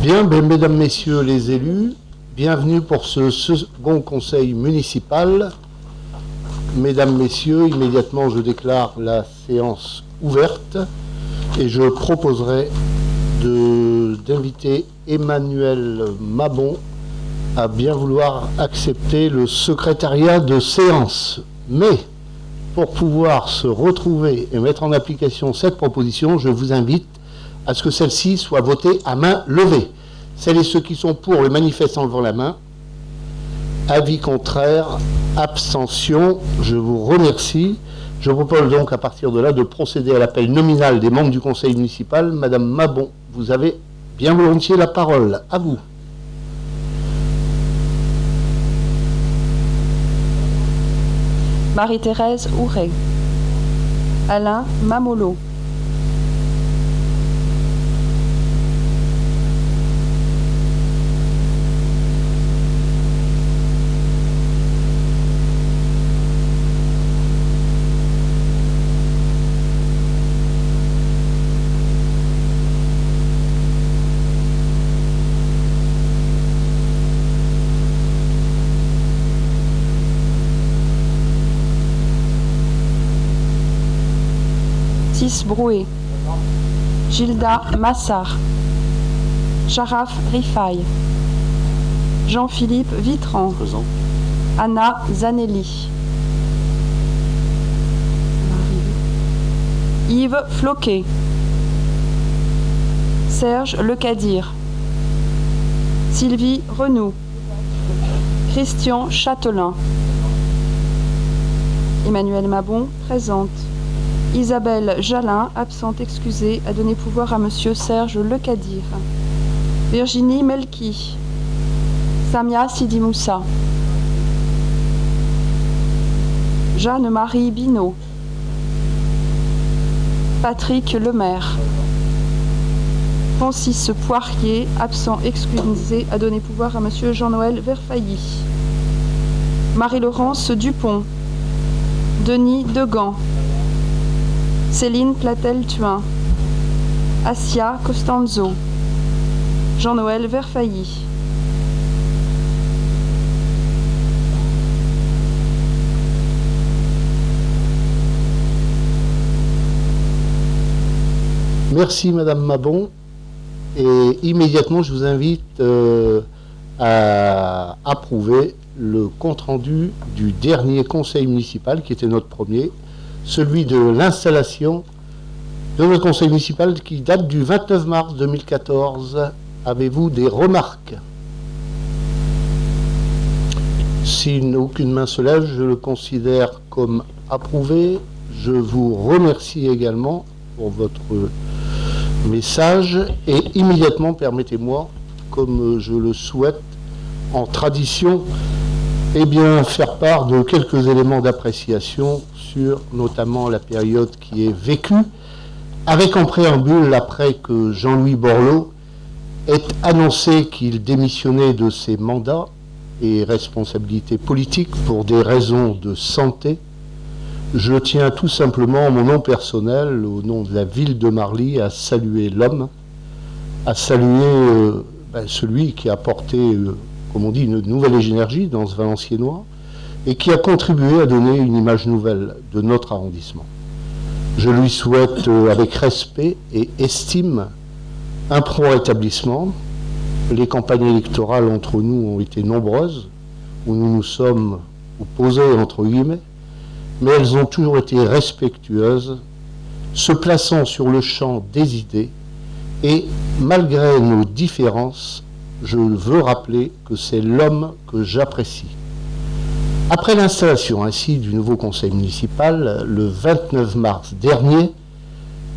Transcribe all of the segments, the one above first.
Bien, mesdames, messieurs les élus, bienvenue pour ce second conseil municipal. Mesdames, messieurs, immédiatement je déclare la séance ouverte et je proposerai d'inviter Emmanuel Mabon à bien vouloir accepter le secrétariat de séance. Mais pour pouvoir se retrouver et mettre en application cette proposition, je vous invite à ce que celle-ci soit votée à main levée. Celles et ceux qui sont pour le manifeste en levant la main. Avis contraire, abstention, je vous remercie. Je propose donc à partir de là de procéder à l'appel nominal des membres du conseil municipal. Madame Mabon, vous avez bien volontiers la parole. À vous. Marie-Thérèse Houret. Alain Mamolo. Brouet, Gilda Massard, Sharaf Rifaï, Jean-Philippe Vitran, Anna Zanelli, Yves Floquet, Serge Lecadir, Sylvie Renou, Christian Châtelain, Emmanuel Mabon, présente. Isabelle Jalin, absente excusée, a donné pouvoir à Monsieur Serge Lecadir. Virginie Melki. Samia Sidi Moussa. Jeanne-Marie Binot. Patrick Lemaire. Francis Poirier, absent excusé, a donné pouvoir à Monsieur Jean-Noël Verfailly. Marie-Laurence Dupont. Denis Degan. Céline Platel-Thuin, Assia Costanzo, Jean-Noël Verfailly. Merci Madame Mabon. Et immédiatement, je vous invite à approuver le compte-rendu du dernier conseil municipal, qui était notre premier, celui de l'installation de notre conseil municipal qui date du 29 mars 2014. Avez-vous des remarques? Si aucune main se lève, je le considère comme approuvé. Je vous remercie également pour votre message et immédiatement, permettez-moi, comme je le souhaite, en tradition, faire part de quelques éléments d'appréciation sur notamment la période qui est vécue, avec en préambule après que Jean-Louis Borloo ait annoncé qu'il démissionnait de ses mandats et responsabilités politiques pour des raisons de santé. Je tiens tout simplement, en mon nom personnel, au nom de la ville de Marly, à saluer l'homme, à saluer celui qui a apporté, comme on dit, une nouvelle énergie dans ce Valenciennois et qui a contribué à donner une image nouvelle de notre arrondissement. Je lui souhaite, avec respect et estime, un prompt rétablissement. Les campagnes électorales entre nous ont été nombreuses, où nous nous sommes opposés, entre guillemets, mais elles ont toujours été respectueuses, se plaçant sur le champ des idées, et malgré nos différences, je veux rappeler que c'est l'homme que j'apprécie. Après l'installation ainsi du nouveau conseil municipal, le 29 mars dernier,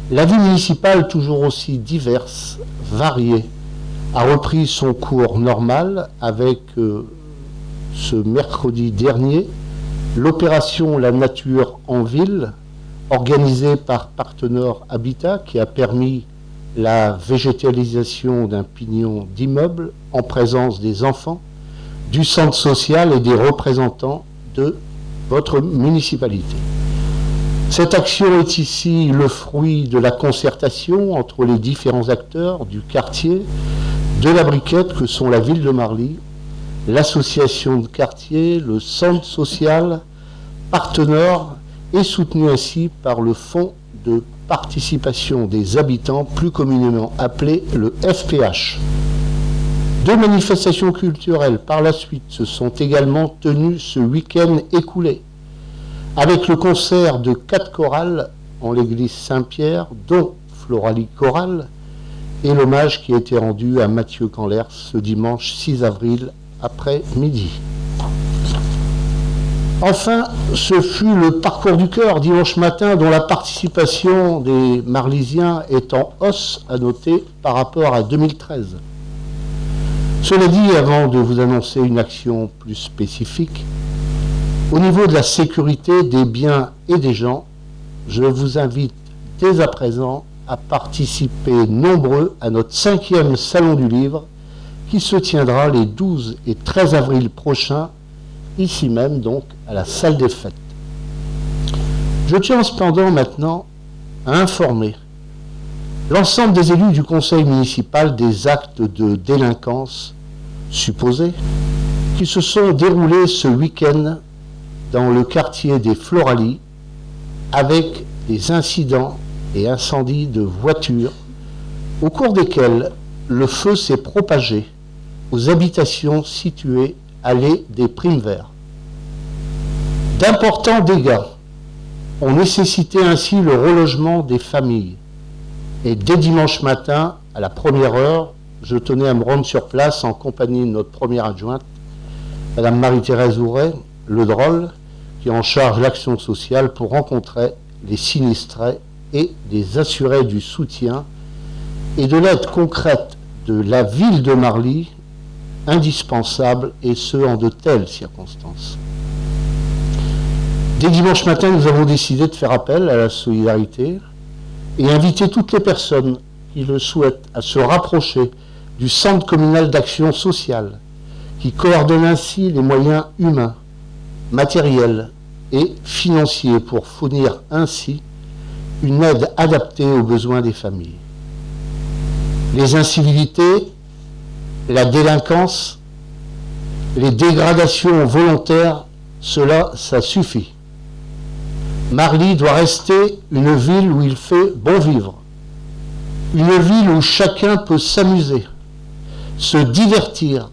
la vie municipale, toujours aussi diverse, variée, a repris son cours normal avec ce mercredi dernier l'opération La Nature en Ville, organisée par Partenaire Habitat, qui a permis la végétalisation d'un pignon d'immeubles en présence des enfants, du centre social et des représentants de votre municipalité. Cette action est ici le fruit de la concertation entre les différents acteurs du quartier, de la Briquette que sont la ville de Marly, l'association de quartier, le centre social, partenaire et soutenu ainsi par le Fonds de participation des habitants, plus communément appelé le FPH. 2 manifestations culturelles par la suite se sont également tenues ce week-end écoulé, avec le concert de 4 chorales en l'église Saint-Pierre, dont Floralie Chorale, et l'hommage qui a été rendu à Mathieu Canlers ce dimanche 6 avril après-midi. Enfin, ce fut le parcours du cœur dimanche matin, dont la participation des Marlysiens est en hausse à noter par rapport à 2013. Cela dit, avant de vous annoncer une action plus spécifique, au niveau de la sécurité des biens et des gens, je vous invite dès à présent à participer nombreux à notre 5e Salon du Livre qui se tiendra les 12 et 13 avril prochains, ici même donc à la salle des fêtes. Je tiens cependant maintenant à informer l'ensemble des élus du conseil municipal des actes de délinquance supposés qui se sont déroulés ce week-end dans le quartier des Floralies avec des incidents et incendies de voitures au cours desquels le feu s'est propagé aux habitations situées allée des Primes Verts. D'importants dégâts ont nécessité ainsi le relogement des familles. Et dès dimanche matin, à la première heure, je tenais à me rendre sur place en compagnie de notre première adjointe, Madame Marie-Thérèse Ouret, le drôle, qui est en charge de l'action sociale pour rencontrer les sinistrés et les assurer du soutien et de l'aide concrète de la ville de Marly, indispensable, et ce en de telles circonstances. Dès dimanche matin, nous avons décidé de faire appel à la solidarité et inviter toutes les personnes qui le souhaitent à se rapprocher du Centre communal d'action sociale, qui coordonne ainsi les moyens humains, matériels et financiers pour fournir ainsi une aide adaptée aux besoins des familles. Les incivilités, la délinquance, les dégradations volontaires, cela, ça suffit. Marly doit rester une ville où il fait bon vivre, une ville où chacun peut s'amuser, se divertir,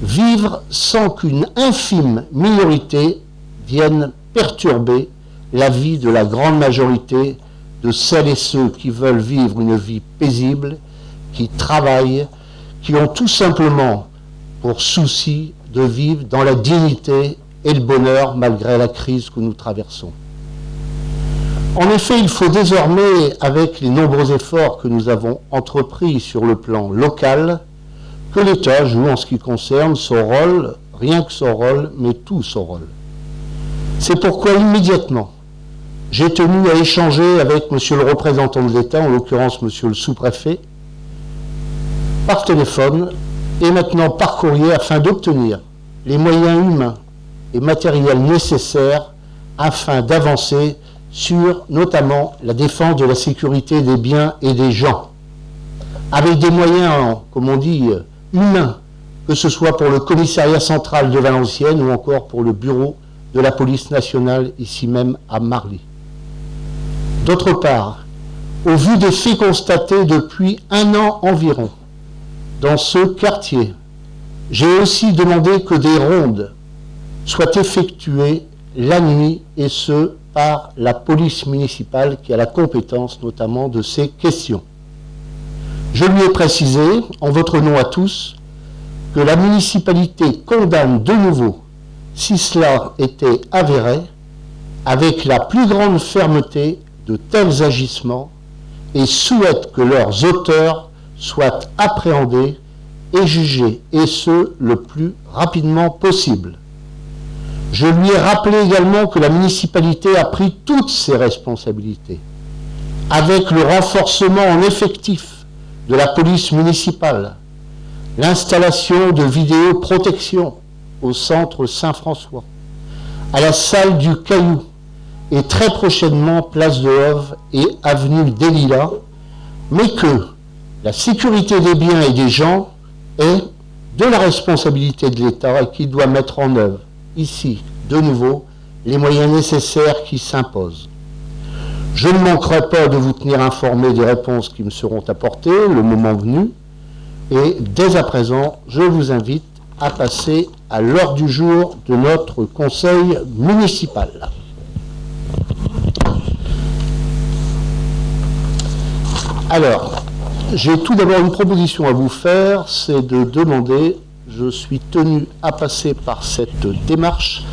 vivre sans qu'une infime minorité vienne perturber la vie de la grande majorité de celles et ceux qui veulent vivre une vie paisible, qui travaillent, qui ont tout simplement pour souci de vivre dans la dignité et le bonheur malgré la crise que nous traversons. En effet, il faut désormais, avec les nombreux efforts que nous avons entrepris sur le plan local, que l'État joue en ce qui concerne son rôle, rien que son rôle, mais tout son rôle. C'est pourquoi immédiatement, j'ai tenu à échanger avec monsieur le représentant de l'État, en l'occurrence monsieur le sous-préfet, par téléphone et maintenant par courrier afin d'obtenir les moyens humains et matériels nécessaires afin d'avancer sur notamment la défense de la sécurité des biens et des gens, avec des moyens, comme on dit, humains, que ce soit pour le commissariat central de Valenciennes ou encore pour le bureau de la police nationale ici même à Marly. D'autre part, au vu des faits constatés depuis 1 an environ dans ce quartier, j'ai aussi demandé que des rondes soient effectuées la nuit, et ce par la police municipale qui a la compétence notamment de ces questions. Je lui ai précisé, en votre nom à tous, que la municipalité condamne de nouveau, si cela était avéré, avec la plus grande fermeté de tels agissements et souhaite que leurs auteurs soient appréhendés et jugés, et ce, le plus rapidement possible. Je lui ai rappelé également que la municipalité a pris toutes ses responsabilités, avec le renforcement en effectif de la police municipale, l'installation de vidéoprotection au centre Saint-François, à la salle du Caillou et très prochainement place de Hove et avenue des Lilas, mais que La sécurité des biens et des gens est de la responsabilité de l'État et qui doit mettre en œuvre, ici, de nouveau, les moyens nécessaires qui s'imposent. Je ne manquerai pas de vous tenir informé des réponses qui me seront apportées, le moment venu, et dès à présent, je vous invite à passer à l'heure du jour de notre conseil municipal. Alors, j'ai tout d'abord une proposition à vous faire, c'est de demander, je suis tenu à passer par cette démarche,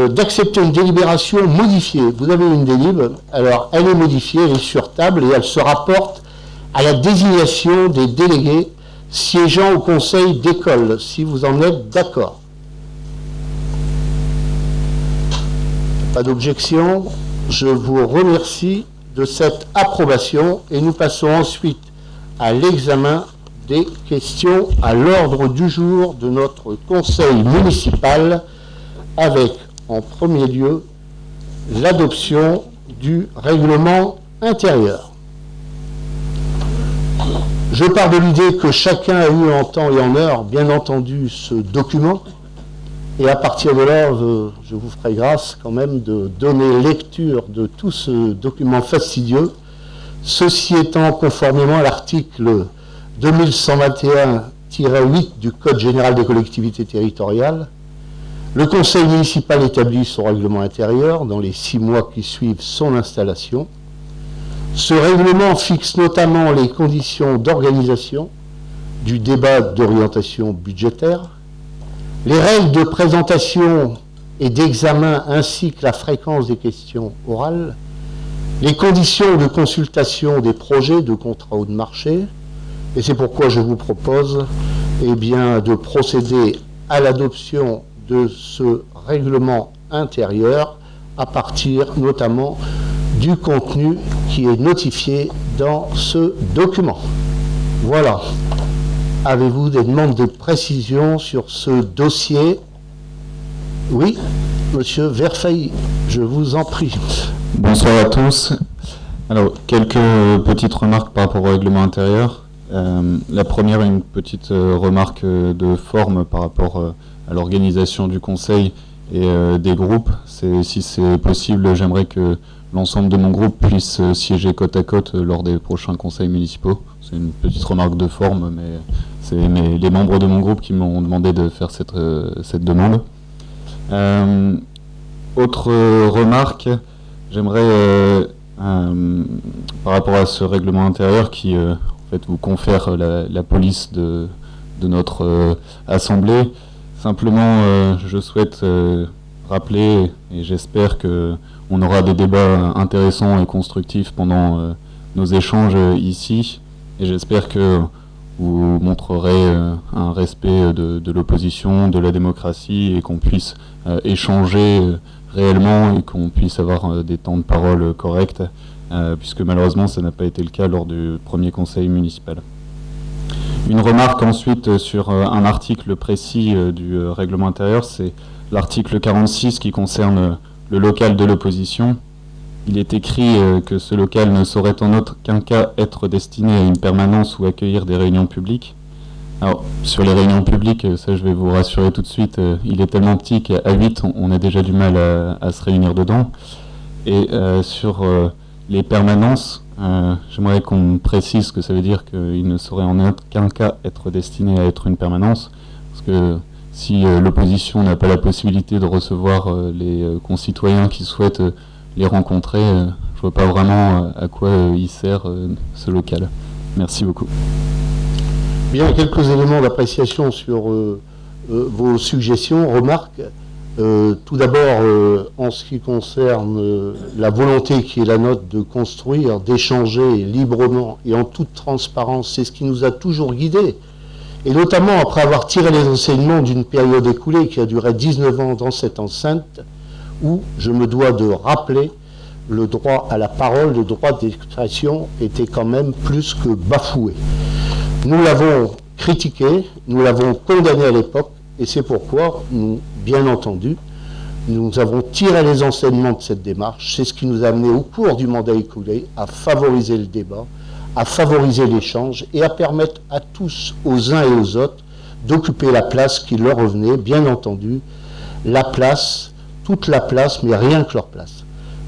d'accepter une délibération modifiée. Vous avez une délib, alors elle est modifiée, elle est sur table et elle se rapporte à la désignation des délégués siégeant au conseil d'école, si vous en êtes d'accord. Pas d'objection, je vous remercie de cette approbation et nous passons ensuite à l'examen des questions à l'ordre du jour de notre conseil municipal avec en premier lieu l'adoption du règlement intérieur. Je pars de l'idée que chacun a eu en temps et en heure, bien entendu, ce document. Et à partir de là, je vous ferai grâce quand même de donner lecture de tout ce document fastidieux. Ceci étant conformément à l'article 2121-8 du Code général des collectivités territoriales, le Conseil municipal établit son règlement intérieur dans les 6 mois qui suivent son installation. Ce règlement fixe notamment les conditions d'organisation du débat d'orientation budgétaire, les règles de présentation et d'examen ainsi que la fréquence des questions orales, les conditions de consultation des projets de contrat ou de marché, et c'est pourquoi je vous propose de procéder à l'adoption de ce règlement intérieur à partir notamment du contenu qui est notifié dans ce document. Voilà. Avez-vous des demandes de précision sur ce dossier? Oui, monsieur Verfailly, je vous en prie. Bonsoir à tous. Alors, quelques petites remarques par rapport au règlement intérieur. La première, une petite remarque de forme par rapport à l'organisation du conseil et des groupes. Si c'est possible, j'aimerais que l'ensemble de mon groupe puisse siéger côte à côte lors des prochains conseils municipaux. C'est une petite remarque de forme, mais c'est les membres de mon groupe qui m'ont demandé de faire cette demande. Autre remarque, j'aimerais, par rapport à ce règlement intérieur qui en fait, vous confère la police de notre assemblée, simplement je souhaite rappeler, et j'espère qu'on aura des débats intéressants et constructifs pendant nos échanges ici, et j'espère que vous montrerez un respect de l'opposition, de la démocratie, et qu'on puisse échanger réellement et qu'on puisse avoir des temps de parole corrects, puisque malheureusement ça n'a pas été le cas lors du premier conseil municipal. Une remarque ensuite sur un article précis du règlement intérieur, c'est l'article 46 qui concerne le local de l'opposition. Il est écrit que ce local ne saurait en aucun cas être destiné à une permanence ou accueillir des réunions publiques. Alors, sur les réunions publiques, ça je vais vous rassurer tout de suite, il est tellement petit qu'à 8, on a déjà du mal à se réunir dedans. Et sur les permanences, j'aimerais qu'on précise ce que ça veut dire qu'il ne saurait en aucun cas être destiné à être une permanence. Parce que si l'opposition n'a pas la possibilité de recevoir les concitoyens qui souhaitent les rencontrer, je ne vois pas vraiment à quoi il sert ce local. Merci beaucoup. Bien, quelques éléments d'appréciation sur vos suggestions, remarques. Tout d'abord, en ce qui concerne la volonté qui est la nôtre de construire, d'échanger librement et en toute transparence, c'est ce qui nous a toujours guidés. Et notamment après avoir tiré les enseignements d'une période écoulée qui a duré 19 ans dans cette enceinte, où je me dois de rappeler le droit à la parole, le droit d'expression était quand même plus que bafoué. Nous l'avons critiqué, nous l'avons condamné à l'époque, et c'est pourquoi nous, bien entendu, nous avons tiré les enseignements de cette démarche. C'est ce qui nous a amené au cours du mandat écoulé à favoriser le débat, à favoriser l'échange et à permettre à tous, aux uns et aux autres, d'occuper la place qui leur revenait, bien entendu, la place, toute la place, mais rien que leur place.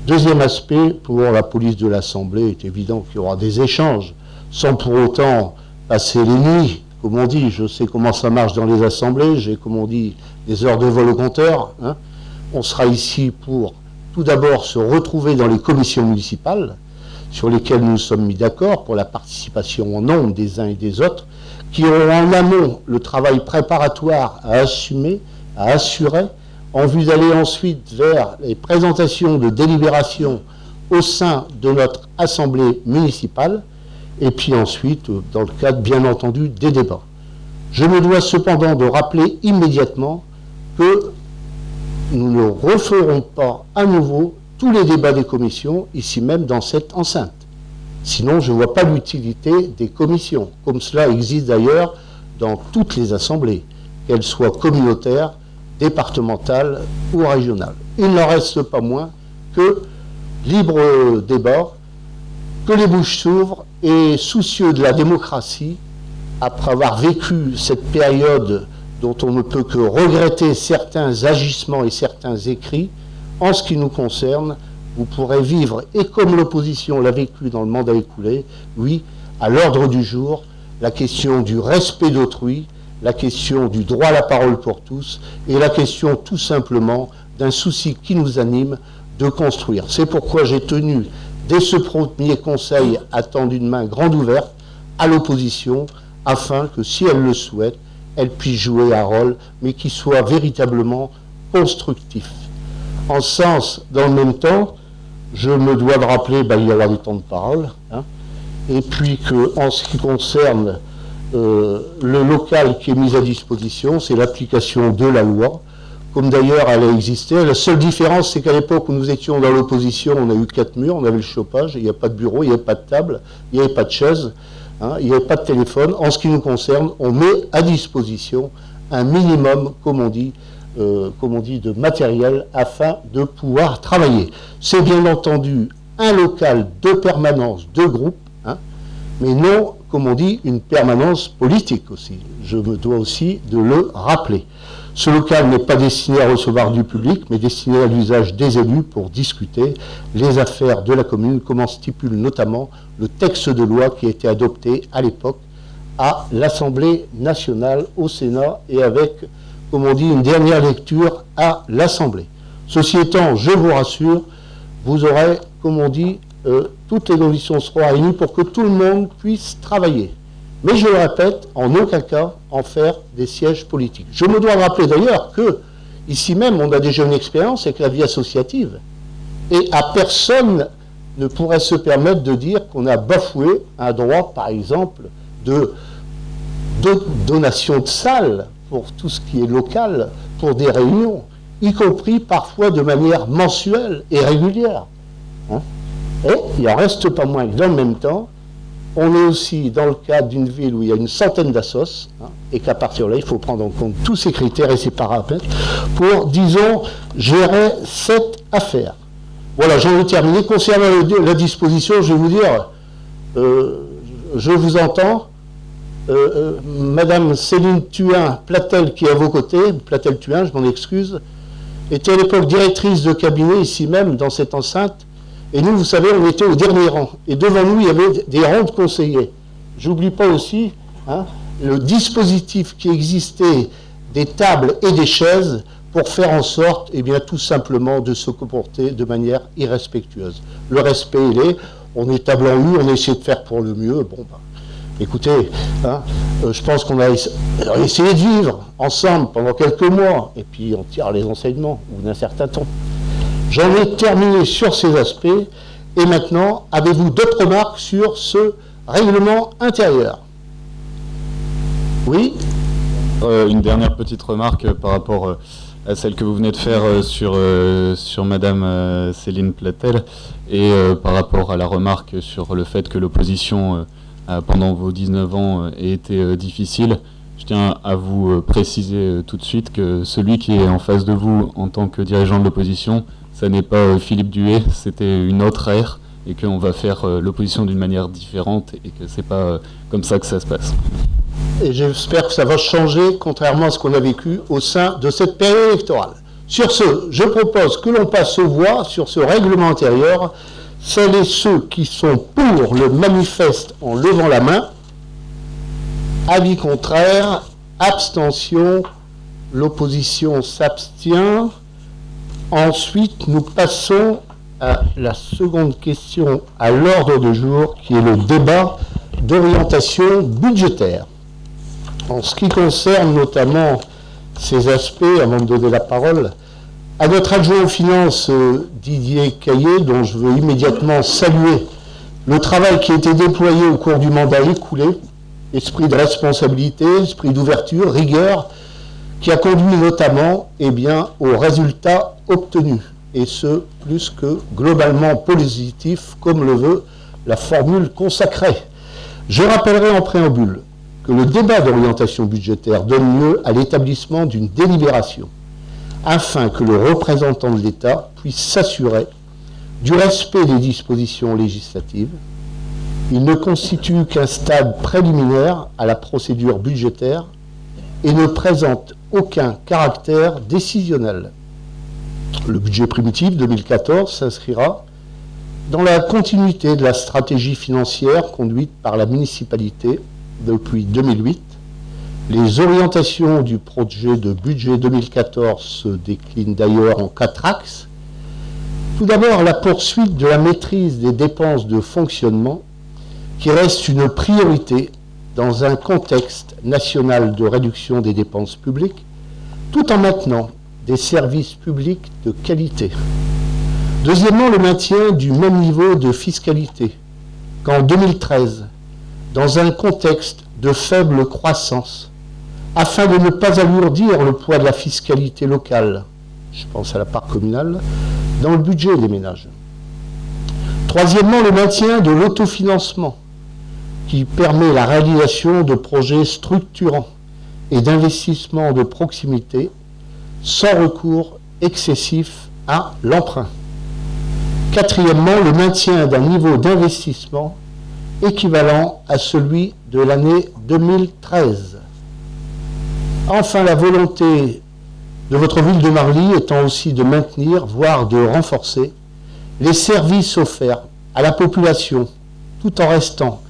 Deuxième aspect, pour la police de l'Assemblée, il est évident qu'il y aura des échanges, sans pour autant passer les nuits, comme on dit. Je sais comment ça marche dans les assemblées, j'ai, comme on dit, des heures de vol au compteur. Hein. On sera ici pour, tout d'abord, se retrouver dans les commissions municipales, sur lesquelles nous nous sommes mis d'accord pour la participation en nombre des uns et des autres, qui auront en amont le travail préparatoire à assumer, à assurer, en vue d'aller ensuite vers les présentations de délibérations au sein de notre assemblée municipale, et puis ensuite, dans le cadre, bien entendu, des débats. Je me dois cependant de rappeler immédiatement que nous ne referons pas à nouveau tous les débats des commissions, ici même dans cette enceinte. Sinon, je ne vois pas l'utilité des commissions, comme cela existe d'ailleurs dans toutes les assemblées, qu'elles soient communautaires, départementales ou régionales. Il n'en reste pas moins que libre débat, que les bouches s'ouvrent et soucieux de la démocratie, après avoir vécu cette période dont on ne peut que regretter certains agissements et certains écrits, en ce qui nous concerne, vous pourrez vivre, et comme l'opposition l'a vécu dans le mandat écoulé, oui, à l'ordre du jour, la question du respect d'autrui, la question du droit à la parole pour tous, et la question tout simplement d'un souci qui nous anime de construire. C'est pourquoi j'ai tenu, dès ce premier conseil, à tendre une main grande ouverte à l'opposition, afin que, si elle le souhaite, elle puisse jouer un rôle, mais qui soit véritablement constructif. En ce sens, dans le même temps, je me dois de rappeler, il y aura des temps de parole, hein, et puis qu'en ce qui concerne le local qui est mis à disposition, c'est l'application de la loi, comme d'ailleurs elle a existé. La seule différence, c'est qu'à l'époque où nous étions dans l'opposition, on a eu 4 murs, on avait le chauffage, il n'y a pas de bureau, il n'y avait pas de table, il n'y avait pas de chaise, hein, il n'y avait pas de téléphone. En ce qui nous concerne, on met à disposition un minimum, comme on dit, de matériel afin de pouvoir travailler. C'est bien entendu un local de permanence de groupe, hein, mais non, comme on dit, une permanence politique aussi. Je me dois aussi de le rappeler. Ce local n'est pas destiné à recevoir du public, mais destiné à l'usage des élus pour discuter les affaires de la commune, comme en stipule notamment le texte de loi qui a été adopté à l'époque à l'Assemblée nationale, au Sénat, et avec, comme on dit, une dernière lecture à l'Assemblée. Ceci étant, je vous rassure, vous aurez, comme on dit, toutes les conditions seront réunies pour que tout le monde puisse travailler. Mais je le répète, en aucun cas en faire des sièges politiques. Je me dois rappeler d'ailleurs que, ici même, on a déjà une expérience avec la vie associative. Et à personne ne pourrait se permettre de dire qu'on a bafoué un droit, par exemple, de donation de salles pour tout ce qui est local, pour des réunions, y compris parfois de manière mensuelle et régulière. Hein. Et il n'en reste pas moins que dans le même temps, on est aussi dans le cadre d'une ville où il y a une centaine d'assos, hein, et qu'à partir de là, il faut prendre en compte tous ces critères et ces paramètres pour, disons, gérer cette affaire. Voilà, j'en ai terminé. Concernant la disposition, je vais vous dire, je vous entends. Madame Céline Thuin-Platel, qui est à vos côtés, Platel-Thuin, je m'en excuse, était à l'époque directrice de cabinet, ici même, dans cette enceinte. Et nous, vous savez, on était au dernier rang. Et devant nous, il y avait des rangs de conseillers. J'oublie pas aussi, hein, le dispositif qui existait des tables et des chaises pour faire en sorte, eh bien, tout simplement de se comporter de manière irrespectueuse. Le respect, il est, on est table en U, on essaie de faire pour le mieux. Bon, écoutez, hein, je pense qu'on a essayé de vivre ensemble pendant quelques mois, et puis on tire les enseignements au bout d'un certain temps. J'en ai terminé sur ces aspects, et maintenant, avez-vous d'autres remarques sur ce règlement intérieur? Oui? Une dernière petite remarque par rapport à celle que vous venez de faire sur Madame Céline Platel, et par rapport à la remarque sur le fait que l'opposition pendant vos 19 ans ait été difficile. Je tiens à vous préciser tout de suite que celui qui est en face de vous en tant que dirigeant de l'opposition, ça n'est pas Philippe Duet, c'était une autre ère, et qu'on va faire l'opposition d'une manière différente et que c'est pas comme ça que ça se passe. Et j'espère que ça va changer, contrairement à ce qu'on a vécu au sein de cette période électorale. Sur ce, je propose que l'on passe aux voix sur ce règlement intérieur. Celles et ceux qui sont pour le manifeste en levant la main. Avis contraire, abstention, l'opposition s'abstient. Ensuite, nous passons à la seconde question à l'ordre du jour, qui est le débat d'orientation budgétaire. En ce qui concerne notamment ces aspects, avant de donner la parole à notre adjoint aux finances, Didier Caillé, dont je veux immédiatement saluer le travail qui a été déployé au cours du mandat écoulé, esprit de responsabilité, esprit d'ouverture, rigueur, qui a conduit notamment aux résultats obtenus, et ce, plus que globalement positif, comme le veut la formule consacrée. Je rappellerai en préambule que le débat d'orientation budgétaire donne lieu à l'établissement d'une délibération, afin que le représentant de l'État puisse s'assurer du respect des dispositions législatives. Il ne constitue qu'un stade préliminaire à la procédure budgétaire et ne présente aucun caractère décisionnel. Le budget primitif 2014 s'inscrira dans la continuité de la stratégie financière conduite par la municipalité depuis 2008. Les orientations du projet de budget 2014 se déclinent d'ailleurs en 4 axes. Tout d'abord, la poursuite de la maîtrise des dépenses de fonctionnement, qui reste une priorité dans un contexte national de réduction des dépenses publiques, tout en maintenant des services publics de qualité. Deuxièmement, le maintien du même niveau de fiscalité qu'en 2013, dans un contexte de faible croissance, afin de ne pas alourdir le poids de la fiscalité locale, je pense à la part communale, dans le budget des ménages. Troisièmement, le maintien de l'autofinancement, qui permet la réalisation de projets structurants et d'investissements de proximité sans recours excessif à l'emprunt. Quatrièmement, le maintien d'un niveau d'investissement équivalent à celui de l'année 2013. Enfin, la volonté de votre ville de Marly étant aussi de maintenir, voire de renforcer, les services offerts à la population, tout en restant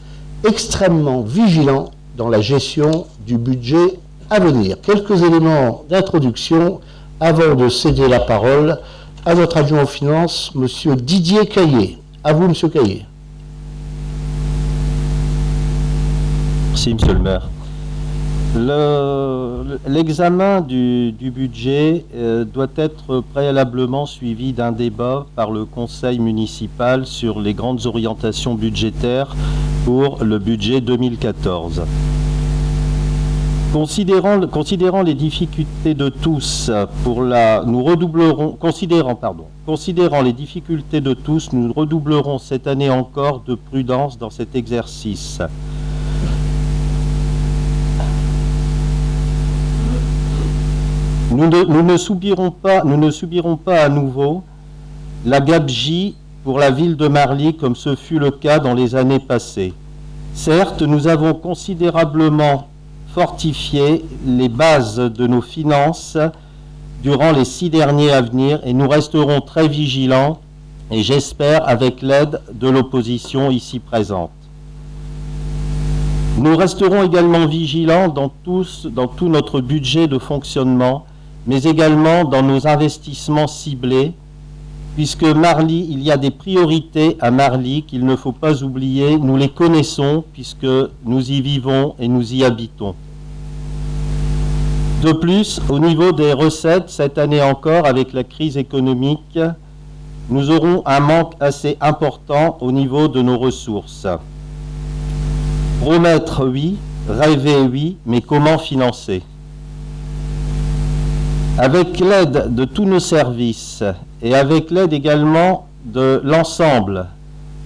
extrêmement vigilant dans la gestion du budget à venir. Quelques éléments d'introduction avant de céder la parole à notre adjoint aux finances, M. Didier Caillé. À vous, M. Caillé. Merci, Monsieur le maire. L'examen du budget doit être préalablement suivi d'un débat par le conseil municipal sur les grandes orientations budgétaires pour le budget 2014. Considérant les difficultés de tous considérant les difficultés de tous, nous redoublerons cette année encore de prudence dans cet exercice. Nous ne subirons pas à nouveau la gabegie pour la ville de Marly comme ce fut le cas dans les années passées. Certes, nous avons considérablement fortifié les bases de nos finances durant les 6 derniers à venir et nous resterons très vigilants et j'espère avec l'aide de l'opposition ici présente. Nous resterons également vigilants dans tout notre budget de fonctionnement, mais également dans nos investissements ciblés, puisque Marly, il y a des priorités à Marly qu'il ne faut pas oublier, nous les connaissons puisque nous y vivons et nous y habitons. De plus, au niveau des recettes, cette année encore, avec la crise économique, nous aurons un manque assez important au niveau de nos ressources. Promettre, oui, rêver, oui, mais comment financer ? Avec l'aide de tous nos services et avec l'aide également de l'ensemble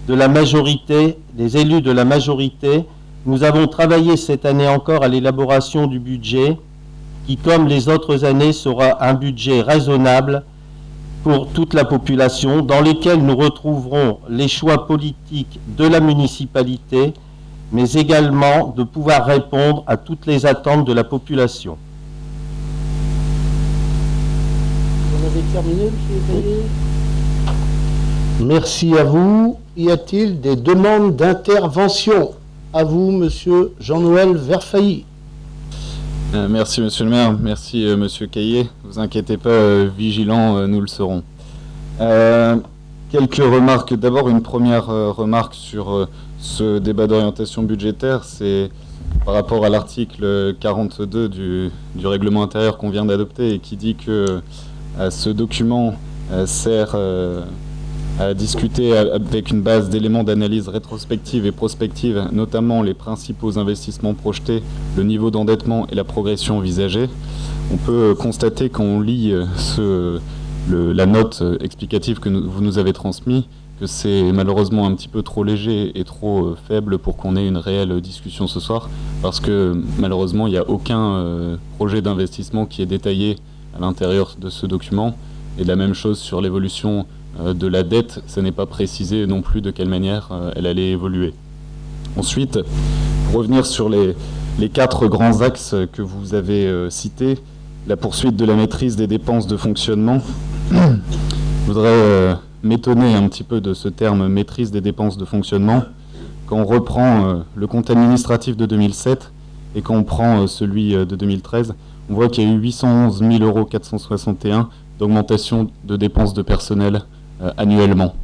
de la majorité, des élus de la majorité, nous avons travaillé cette année encore à l'élaboration du budget qui, comme les autres années, sera un budget raisonnable pour toute la population, dans lesquels nous retrouverons les choix politiques de la municipalité, mais également de pouvoir répondre à toutes les attentes de la population. Vous avez terminé, M. Caillé ? Merci à vous. Y a-t-il des demandes d'intervention? À vous, Monsieur Jean-Noël Verfailly. Merci Monsieur le maire, merci Monsieur Caillé. Vous inquiétez pas, vigilants, nous le serons. Quelques remarques. D'abord, une première remarque sur ce débat d'orientation budgétaire, c'est par rapport à l'article 42 du règlement intérieur qu'on vient d'adopter et qui dit que ce document sert à discuter avec une base d'éléments d'analyse rétrospective et prospective, notamment les principaux investissements projetés, le niveau d'endettement et la progression envisagée. On peut constater quand on lit la note explicative que vous nous avez transmise, que c'est malheureusement un petit peu trop léger et trop faible pour qu'on ait une réelle discussion ce soir, parce que malheureusement il n'y a aucun projet d'investissement qui est détaillé à l'intérieur de ce document, et la même chose sur l'évolution de la dette, ça n'est pas précisé non plus de quelle manière elle allait évoluer. Ensuite, pour revenir sur les 4 grands axes que vous avez cités, la poursuite de la maîtrise des dépenses de fonctionnement, je voudrais m'étonner un petit peu de ce terme maîtrise des dépenses de fonctionnement. Quand on reprend le compte administratif de 2007 et quand on prend celui de 2013, on voit qu'il y a eu 811 461 € d'augmentation de dépenses de personnel annuellement.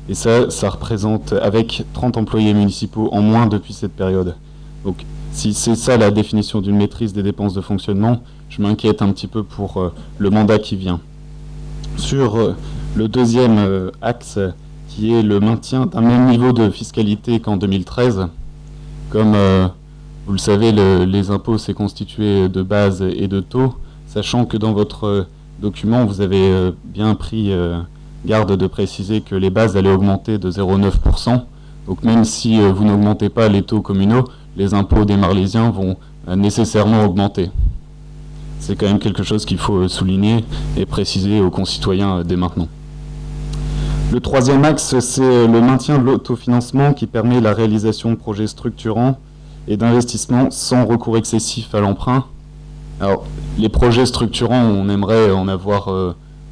Et ça représente, avec 30 employés municipaux en moins depuis cette période. Donc si c'est ça la définition d'une maîtrise des dépenses de fonctionnement, je m'inquiète un petit peu pour le mandat qui vient. Sur le deuxième axe, qui est le maintien d'un même niveau de fiscalité qu'en 2013, comme vous le savez, les impôts c'est constitué de bases et de taux, sachant que dans votre document vous avez bien pris garde de préciser que les bases allaient augmenter de 0,9%. Donc même si vous n'augmentez pas les taux communaux, les impôts des Marlésiens vont nécessairement augmenter. C'est quand même quelque chose qu'il faut souligner et préciser aux concitoyens dès maintenant. Le troisième axe, c'est le maintien de l'autofinancement qui permet la réalisation de projets structurants et d'investissements sans recours excessif à l'emprunt. Alors, les projets structurants, on aimerait en avoir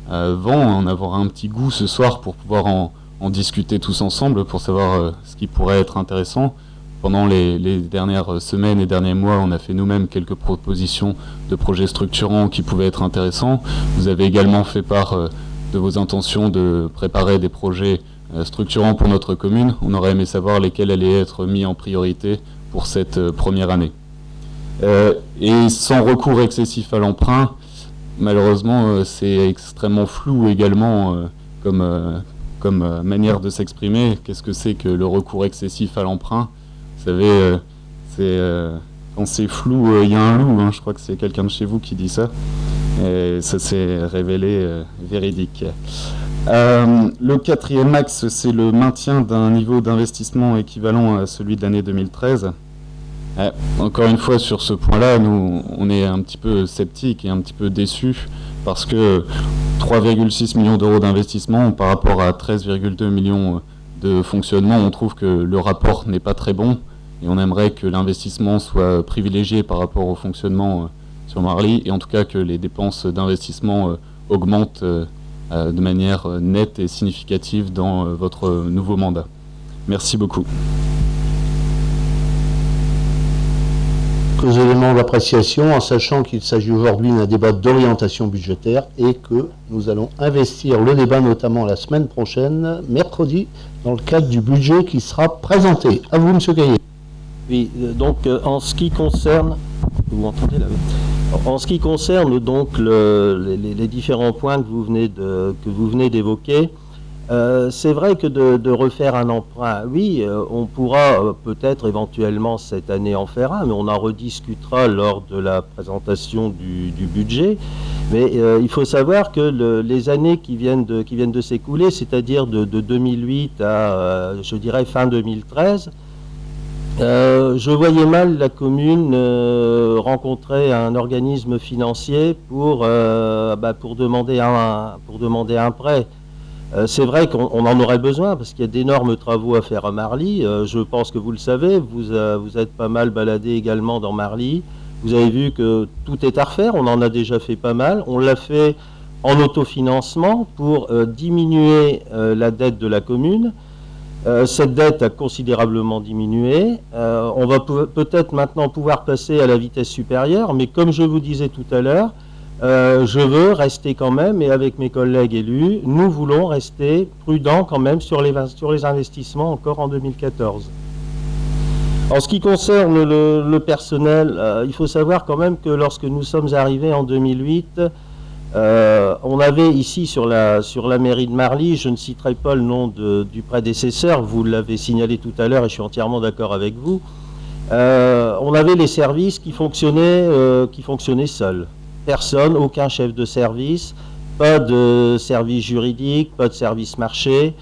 en avoir un petit goût ce soir pour pouvoir en discuter tous ensemble, pour savoir ce qui pourrait être intéressant. Pendant les dernières semaines et derniers mois, on a fait nous-mêmes quelques propositions de projets structurants qui pouvaient être intéressants. Vous avez également fait part de vos intentions de préparer des projets structurants pour notre commune. On aurait aimé savoir lesquels allaient être mis en priorité pour cette première année. Et sans recours excessif à l'emprunt, malheureusement, c'est extrêmement flou également comme manière de s'exprimer. Qu'est-ce que c'est que le recours excessif à l'emprunt? Vous savez, quand c'est flou, il y a un loup. Je crois que c'est quelqu'un de chez vous qui dit ça. Et ça s'est révélé véridique. Le quatrième axe, c'est le maintien d'un niveau d'investissement équivalent à celui de l'année 2013. Encore une fois, sur ce point-là, nous, on est un petit peu sceptiques et un petit peu déçus parce que 3,6 millions d'euros d'investissement par rapport à 13,2 millions de fonctionnement, on trouve que le rapport n'est pas très bon et on aimerait que l'investissement soit privilégié par rapport au fonctionnement sur Marly et en tout cas que les dépenses d'investissement augmentent de manière nette et significative dans votre nouveau mandat. Merci beaucoup. Quelques éléments d'appréciation en sachant qu'il s'agit aujourd'hui d'un débat d'orientation budgétaire et que nous allons investir le débat notamment la semaine prochaine, mercredi, dans le cadre du budget qui sera présenté. À vous, M. Caillé. Oui, donc en ce qui concerne, vous m'entendez là? En ce qui concerne donc les différents points que vous venez d'évoquer, c'est vrai que de refaire un emprunt, oui, on pourra peut-être éventuellement cette année en faire un, mais on en rediscutera lors de la présentation du budget. Mais il faut savoir que les années qui viennent de s'écouler, c'est-à-dire de 2008 à, je dirais, fin 2013, Je voyais mal la commune rencontrer un organisme financier pour demander un prêt. C'est vrai qu'on en aurait besoin parce qu'il y a d'énormes travaux à faire à Marly. Je pense que vous le savez, vous êtes pas mal baladé également dans Marly. Vous avez vu que tout est à refaire, on en a déjà fait pas mal. On l'a fait en autofinancement pour diminuer la dette de la commune. Cette dette a considérablement diminué. On va peut-être maintenant pouvoir passer à la vitesse supérieure, mais comme je vous disais tout à l'heure, je veux rester quand même, et avec mes collègues élus, nous voulons rester prudents quand même sur les investissements encore en 2014. En ce qui concerne le personnel, il faut savoir quand même que lorsque nous sommes arrivés en 2008, on avait ici sur la mairie de Marly, je ne citerai pas le nom du prédécesseur, vous l'avez signalé tout à l'heure et je suis entièrement d'accord avec vous, on avait les services qui fonctionnaient seuls. Personne, aucun chef de service, pas de service juridique, pas de service marché.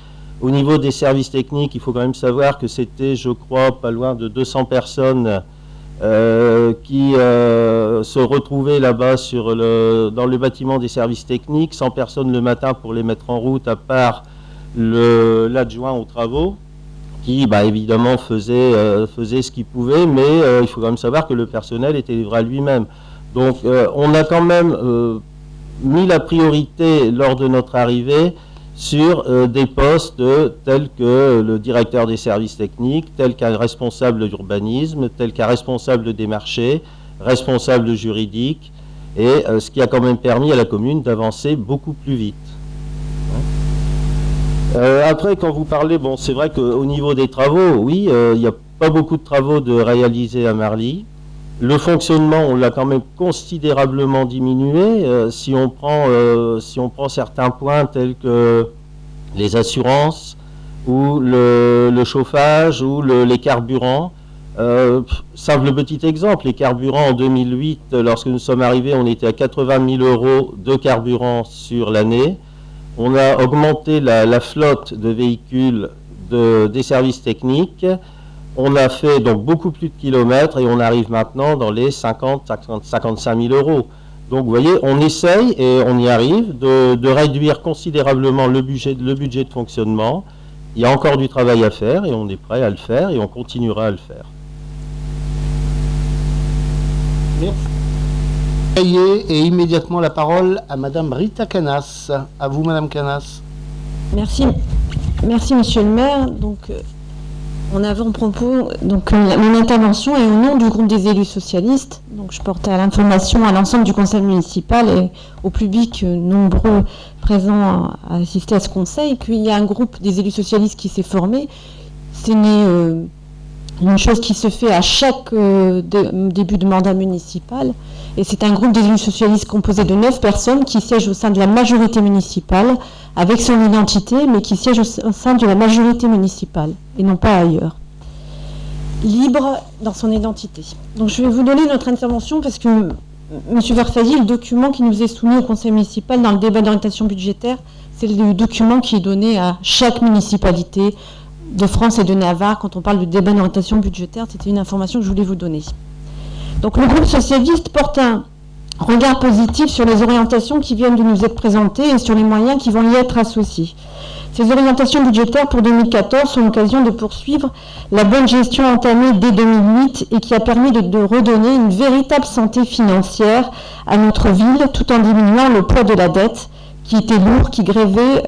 Au niveau des services techniques, il faut quand même savoir que c'était, je crois, pas loin de 200 personnes qui se retrouvaient là-bas dans le bâtiment des services techniques, 100 personnes le matin pour les mettre en route, à part l'adjoint aux travaux, qui évidemment faisait ce qu'il pouvait, mais il faut quand même savoir que le personnel était livré à lui-même. Donc on a quand même mis la priorité lors de notre arrivée sur des postes tels que le directeur des services techniques, tel qu'un responsable d'urbanisme, tel qu'un responsable des marchés, responsable juridique, et ce qui a quand même permis à la commune d'avancer beaucoup plus vite. Après, quand vous parlez, c'est vrai qu'au niveau des travaux, oui, il n'y a pas beaucoup de travaux de réaliser à Marly. Le fonctionnement, on l'a quand même considérablement diminué. Si on prend certains points tels que les assurances ou le chauffage ou les carburants, simple petit exemple, les carburants en 2008, lorsque nous sommes arrivés, on était à 80 000 € de carburant sur l'année. On a augmenté la flotte de véhicules des services techniques. On a fait donc beaucoup plus de kilomètres et on arrive maintenant dans les 55 000 €. Donc vous voyez, on essaye et on y arrive de réduire considérablement le budget de fonctionnement. Il y a encore du travail à faire et on est prêt à le faire et on continuera à le faire. Merci. Et immédiatement la parole à Madame Rita Canas. À vous, Madame Canas. Merci. Merci, Monsieur le maire. Donc, en avant-propos, mon intervention est au nom du groupe des élus socialistes. Donc, je porte à l'information à l'ensemble du conseil municipal et au public nombreux présents à assister à ce conseil qu'il y a un groupe des élus socialistes qui s'est formé. C'est une chose qui se fait à chaque début de mandat municipal. Et c'est un groupe des élus socialistes composé de 9 personnes qui siègent au sein de la majorité municipale, avec son identité, mais qui siègent au sein de la majorité municipale, et non pas ailleurs. Libre dans son identité. Donc je vais vous donner notre intervention parce que, M. Verfailly, le document qui nous est soumis au conseil municipal dans le débat d'orientation budgétaire, c'est le document qui est donné à chaque municipalité de France et de Navarre. Quand on parle de débat d'orientation budgétaire, c'était une information que je voulais vous donner. Donc le groupe socialiste porte un regard positif sur les orientations qui viennent de nous être présentées et sur les moyens qui vont y être associés. Ces orientations budgétaires pour 2014 sont l'occasion de poursuivre la bonne gestion entamée dès 2008 et qui a permis de redonner une véritable santé financière à notre ville tout en diminuant le poids de la dette qui était lourd, qui grévait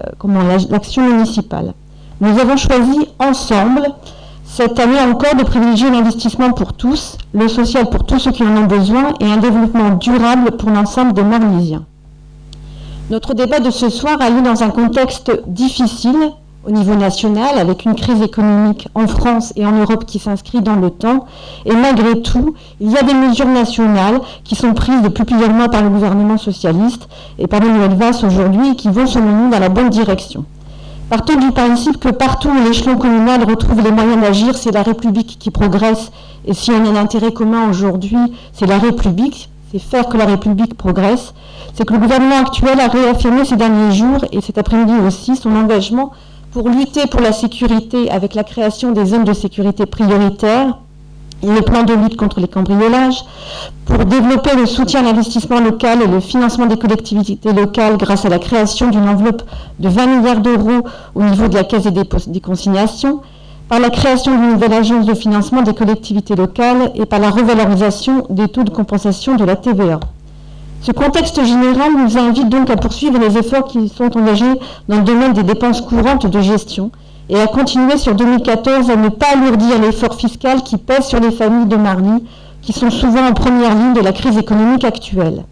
l'action municipale. Nous avons choisi ensemble cette année encore de privilégier l'investissement pour tous, le social pour tous ceux qui en ont besoin et un développement durable pour l'ensemble des Marlysiens. Notre débat de ce soir a lieu dans un contexte difficile au niveau national, avec une crise économique en France et en Europe qui s'inscrit dans le temps. Et malgré tout, il y a des mesures nationales qui sont prises depuis plusieurs mois par le gouvernement socialiste et par Manuel Valls aujourd'hui et qui vont selon nous dans la bonne direction. Partons du principe que partout où l'échelon communal retrouve les moyens d'agir, c'est la République qui progresse. Et si on a un intérêt commun aujourd'hui, c'est la République, c'est faire que la République progresse. C'est que le gouvernement actuel a réaffirmé ces derniers jours, et cet après-midi aussi, son engagement pour lutter pour la sécurité avec la création des zones de sécurité prioritaires, le plan de lutte contre les cambriolages, pour développer le soutien à l'investissement local et le financement des collectivités locales grâce à la création d'une enveloppe de 20 milliards d'euros au niveau de la Caisse des consignations, par la création d'une nouvelle agence de financement des collectivités locales et par la revalorisation des taux de compensation de la TVA. Ce contexte général nous invite donc à poursuivre les efforts qui sont engagés dans le domaine des dépenses courantes de gestion et à continuer sur 2014 à ne pas alourdir l'effort fiscal qui pèse sur les familles de Marly, qui sont souvent en première ligne de la crise économique actuelle.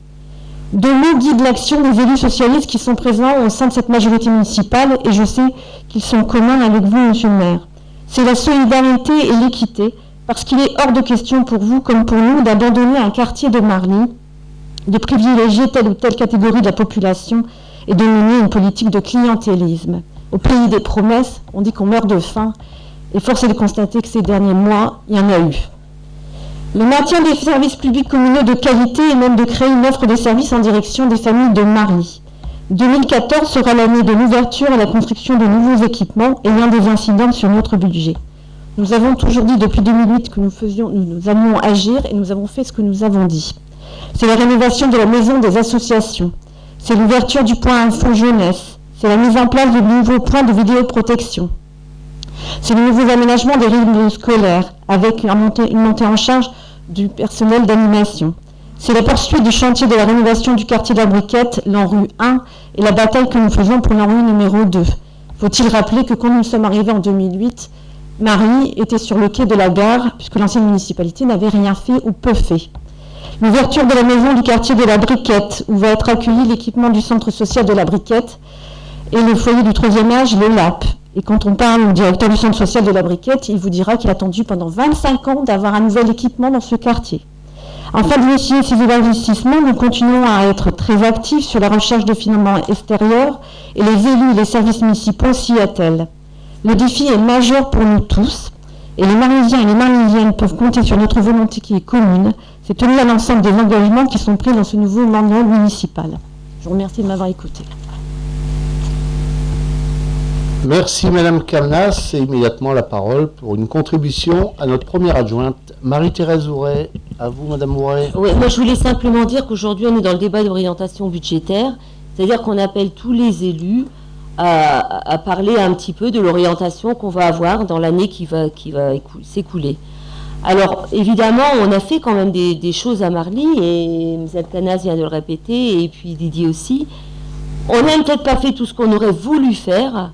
Deux mots guident l'action des élus socialistes qui sont présents au sein de cette majorité municipale, et je sais qu'ils sont communs avec vous, monsieur le maire. C'est la solidarité et l'équité, parce qu'il est hors de question pour vous comme pour nous d'abandonner un quartier de Marly, de privilégier telle ou telle catégorie de la population et de mener une politique de clientélisme. Au pays des promesses, on dit qu'on meurt de faim, et force est de constater que ces derniers mois, il y en a eu. Le maintien des services publics communaux de qualité et même de créer une offre de services en direction des familles de Marly. 2014 sera l'année de l'ouverture à la construction de nouveaux équipements ayant des incidences sur notre budget. Nous avons toujours dit depuis 2008 que nous allions agir et nous avons fait ce que nous avons dit. C'est la rénovation de la maison des associations. C'est l'ouverture du point info jeunesse. C'est la mise en place de nouveaux points de vidéoprotection. C'est le nouveau aménagement des rythmes scolaires avec une montée en charge du personnel d'animation. C'est la poursuite du chantier de la rénovation du quartier de la Briquette, l'ANRU 1, et la bataille que nous faisons pour l'ANRU numéro 2. Faut-il rappeler que quand nous sommes arrivés en 2008, Marly était sur le quai de la gare, puisque l'ancienne municipalité n'avait rien fait ou peu fait. L'ouverture de la maison du quartier de la Briquette, où va être accueilli l'équipement du centre social de la Briquette, et le foyer du 3e âge, le LAP. Et quand on parle au directeur du centre social de la Briquette, il vous dira qu'il a attendu pendant 25 ans d'avoir un nouvel équipement dans ce quartier. Afin d'initier ces investissements, nous continuons à être très actifs sur la recherche de financement extérieur et les élus et les services municipaux s'y attellent. Le défi est majeur pour nous tous et les Marlysiens et les Marlysiennes peuvent compter sur notre volonté qui est commune. C'est tenu à l'ensemble des engagements qui sont pris dans ce nouveau mandat municipal. Je vous remercie de m'avoir écouté. Merci Madame Camnas, et immédiatement la parole pour une contribution à notre première adjointe, Marie-Thérèse Ouret. À vous Madame Ouret. Oui, moi je voulais simplement dire qu'aujourd'hui on est dans le débat d'orientation budgétaire, c'est-à-dire qu'on appelle tous les élus à parler un petit peu de l'orientation qu'on va avoir dans l'année qui va s'écouler. Alors évidemment on a fait quand même des choses à Marly, et M. Canas vient de le répéter, et puis Didier aussi. On n'a peut-être pas fait tout ce qu'on aurait voulu faire,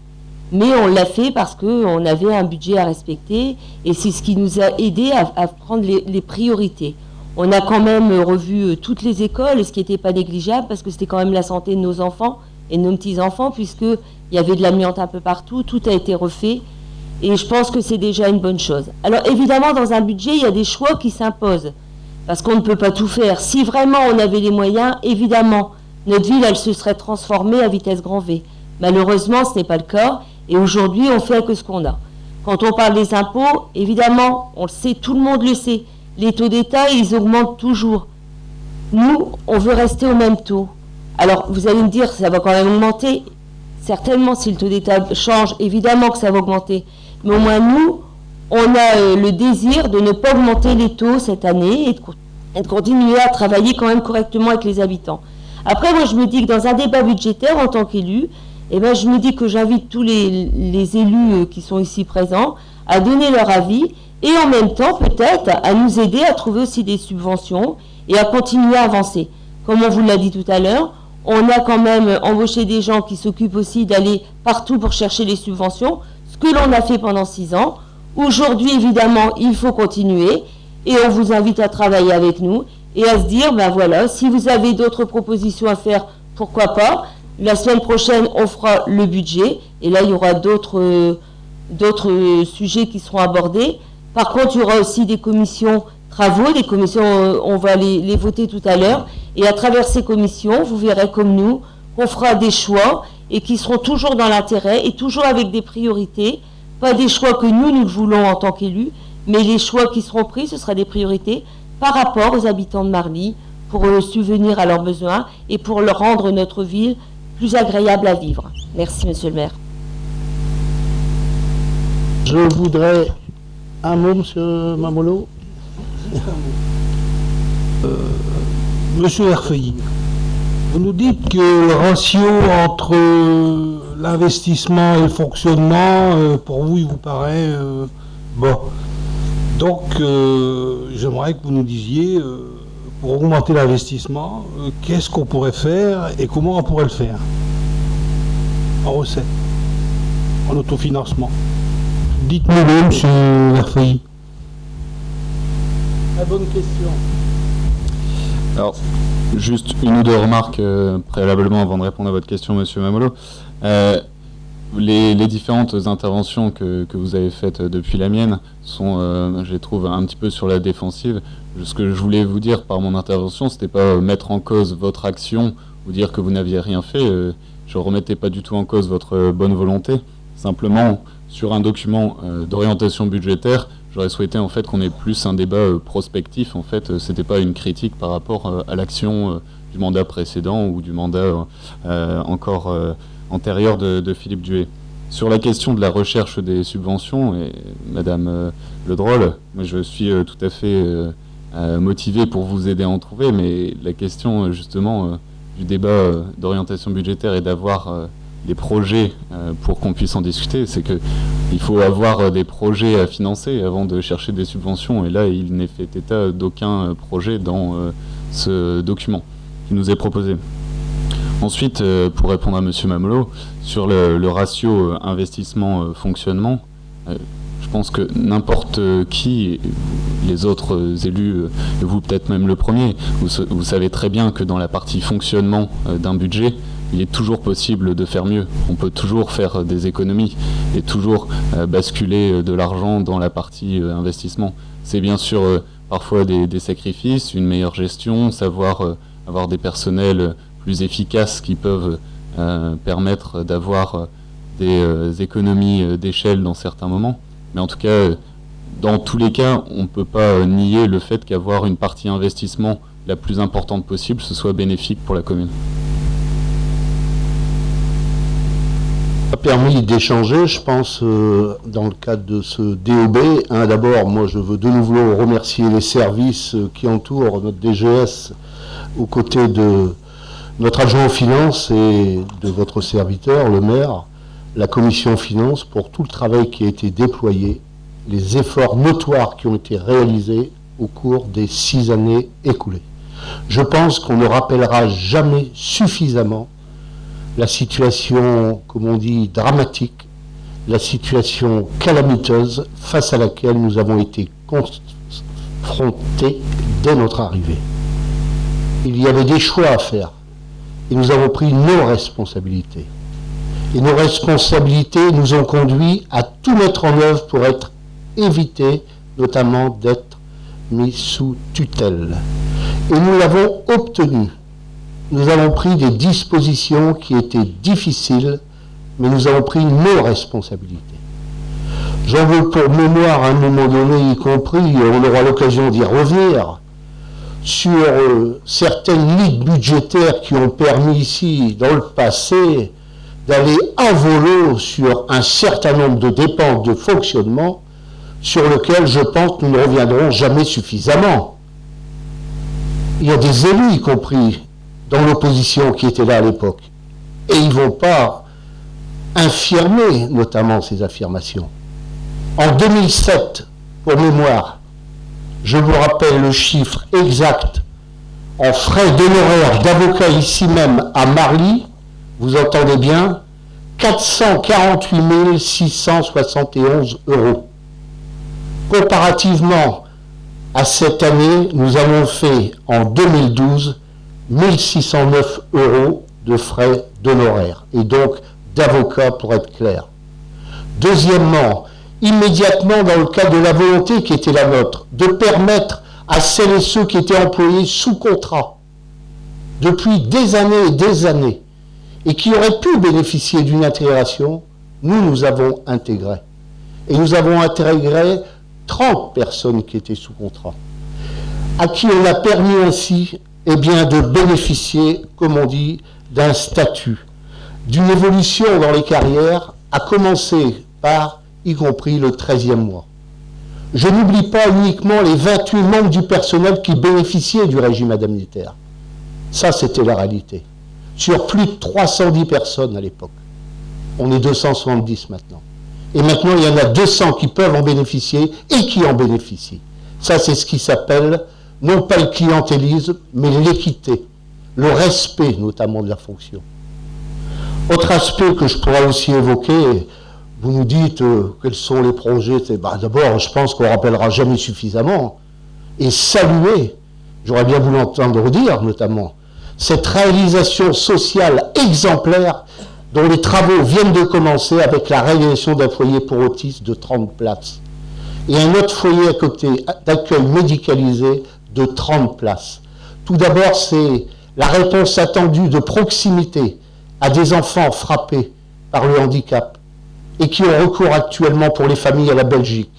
mais on l'a fait parce qu'on avait un budget à respecter, et c'est ce qui nous a aidé à prendre les priorités. On a quand même revu toutes les écoles, ce qui n'était pas négligeable, parce que c'était quand même la santé de nos enfants et de nos petits-enfants, puisqu'il y avait de l'amiante un peu partout, tout a été refait, et je pense que c'est déjà une bonne chose. Alors évidemment, dans un budget, il y a des choix qui s'imposent, parce qu'on ne peut pas tout faire. Si vraiment on avait les moyens, évidemment, notre ville, elle se serait transformée à vitesse grand V. Malheureusement, ce n'est pas le cas. Et aujourd'hui, on fait que ce qu'on a. Quand on parle des impôts, évidemment, on le sait, tout le monde le sait. Les taux d'État, ils augmentent toujours. Nous, on veut rester au même taux. Alors, vous allez me dire, ça va quand même augmenter. Certainement, si le taux d'État change, évidemment que ça va augmenter. Mais au moins, nous, on a le désir de ne pas augmenter les taux cette année et de continuer à travailler quand même correctement avec les habitants. Après, moi, je me dis que dans un débat budgétaire, en tant qu'élu, eh ben, je me dis que j'invite tous les élus qui sont ici présents à donner leur avis et en même temps peut-être à nous aider à trouver aussi des subventions et à continuer à avancer. Comme on vous l'a dit tout à l'heure, on a quand même embauché des gens qui s'occupent aussi d'aller partout pour chercher les subventions, ce que l'on a fait pendant 6 ans. Aujourd'hui, évidemment, il faut continuer et on vous invite à travailler avec nous et à se dire, ben voilà, si vous avez d'autres propositions à faire, pourquoi pas. La semaine prochaine, on fera le budget, et là, il y aura d'autres sujets qui seront abordés. Par contre, il y aura aussi des commissions travaux, des commissions, on va les voter tout à l'heure, et à travers ces commissions, vous verrez comme nous, qu'on fera des choix, et qui seront toujours dans l'intérêt, et toujours avec des priorités, pas des choix que nous voulons en tant qu'élus, mais les choix qui seront pris, ce sera des priorités par rapport aux habitants de Marly, pour subvenir à leurs besoins, et pour leur rendre notre ville plus agréable à vivre. Merci, monsieur le maire. Je voudrais un mot, monsieur Mamolo. Monsieur Herfeuilly, vous nous dites que le ratio entre l'investissement et le fonctionnement, pour vous, il vous paraît bon. Donc, j'aimerais que vous nous disiez, pour augmenter l'investissement, qu'est-ce qu'on pourrait faire et comment on pourrait le faire en recette, en autofinancement. Dites-nous-le, monsieur Herfeuilly. La bonne question. Alors, juste une ou deux remarques préalablement avant de répondre à votre question, monsieur Mamolo. Les différentes interventions que vous avez faites depuis la mienne sont, je les trouve, un petit peu sur la défensive. Ce que je voulais vous dire par mon intervention, c'était pas mettre en cause votre action ou dire que vous n'aviez rien fait. Je ne remettais pas du tout en cause votre bonne volonté. Simplement, sur un document d'orientation budgétaire, j'aurais souhaité en fait qu'on ait plus un débat prospectif. En fait, c'était pas une critique par rapport à l'action du mandat précédent ou du mandat encore antérieur de Philippe Duet. Sur la question de la recherche des subventions, et Madame Le Drôle, moi je suis tout à fait motivé pour vous aider à en trouver, mais la question justement du débat d'orientation budgétaire et d'avoir des projets pour qu'on puisse en discuter, c'est qu'il faut avoir des projets à financer avant de chercher des subventions, et là il n'est fait état d'aucun projet dans ce document qui nous est proposé. Ensuite, pour répondre à monsieur Mamolo, sur le ratio investissement-fonctionnement, je pense que n'importe qui, les autres élus, et vous peut-être même le premier, vous savez très bien que dans la partie fonctionnement d'un budget, il est toujours possible de faire mieux. On peut toujours faire des économies et toujours basculer de l'argent dans la partie investissement. C'est bien sûr parfois des sacrifices, une meilleure gestion, savoir avoir des personnels plus efficaces qui peuvent permettre d'avoir des économies d'échelle dans certains moments. Mais en tout cas, dans tous les cas, on ne peut pas nier le fait qu'avoir une partie investissement la plus importante possible, ce soit bénéfique pour la commune. Ça a permis d'échanger, je pense, dans le cadre de ce DOB. D'abord, moi, je veux de nouveau remercier les services qui entourent notre DGS aux côtés de notre adjoint aux finances et de votre serviteur, le maire, la commission finances, pour tout le travail qui a été déployé, les efforts notoires qui ont été réalisés au cours des 6 années écoulées. Je pense qu'on ne rappellera jamais suffisamment la situation, comme on dit, dramatique, la situation calamiteuse face à laquelle nous avons été confrontés dès notre arrivée. Il y avait des choix à faire et nous avons pris nos responsabilités. Et nos responsabilités nous ont conduits à tout mettre en œuvre pour être évités, notamment d'être mis sous tutelle. Et nous l'avons obtenu. Nous avons pris des dispositions qui étaient difficiles, mais nous avons pris nos responsabilités. J'en veux pour mémoire à un moment donné, y compris, on aura l'occasion d'y revenir, sur certaines ligues budgétaires qui ont permis ici, dans le passé, d'aller à volo sur un certain nombre de dépenses de fonctionnement sur lesquelles je pense que nous ne reviendrons jamais suffisamment. Il y a des élus, y compris dans l'opposition, qui étaient là à l'époque, et ils ne vont pas infirmer notamment ces affirmations. En 2007, pour mémoire, je vous rappelle le chiffre exact en frais d'honoraires d'avocats ici même à Marly, vous entendez bien, 448 671 €. Comparativement à cette année, nous avons fait en 2012 1609 € de frais d'honoraires, et donc d'avocats pour être clair. Deuxièmement, immédiatement dans le cadre de la volonté qui était la nôtre, de permettre à celles et ceux qui étaient employés sous contrat depuis des années, et qui auraient pu bénéficier d'une intégration, nous avons intégré. Et nous avons intégré 30 personnes qui étaient sous contrat, à qui on a permis ainsi de bénéficier, comme on dit, d'un statut, d'une évolution dans les carrières, à commencer par, y compris le 13e mois. Je n'oublie pas uniquement les 28 membres du personnel qui bénéficiaient du régime indemnitaire. Ça, c'était la réalité. Sur plus de 310 personnes à l'époque. On est 270 maintenant. Et maintenant, il y en a 200 qui peuvent en bénéficier et qui en bénéficient. Ça, c'est ce qui s'appelle, non pas le clientélisme, mais l'équité, le respect notamment de la fonction. Autre aspect que je pourrais aussi évoquer, vous nous dites quels sont les projets. D'abord, je pense qu'on ne rappellera jamais suffisamment, et saluer, j'aurais bien voulu l'entendre dire notamment, cette réalisation sociale exemplaire dont les travaux viennent de commencer avec la réalisation d'un foyer pour autistes de 30 places. Et un autre foyer à côté d'accueil médicalisé de 30 places. Tout d'abord, c'est la réponse attendue de proximité à des enfants frappés par le handicap et qui ont recours actuellement pour les familles à la Belgique.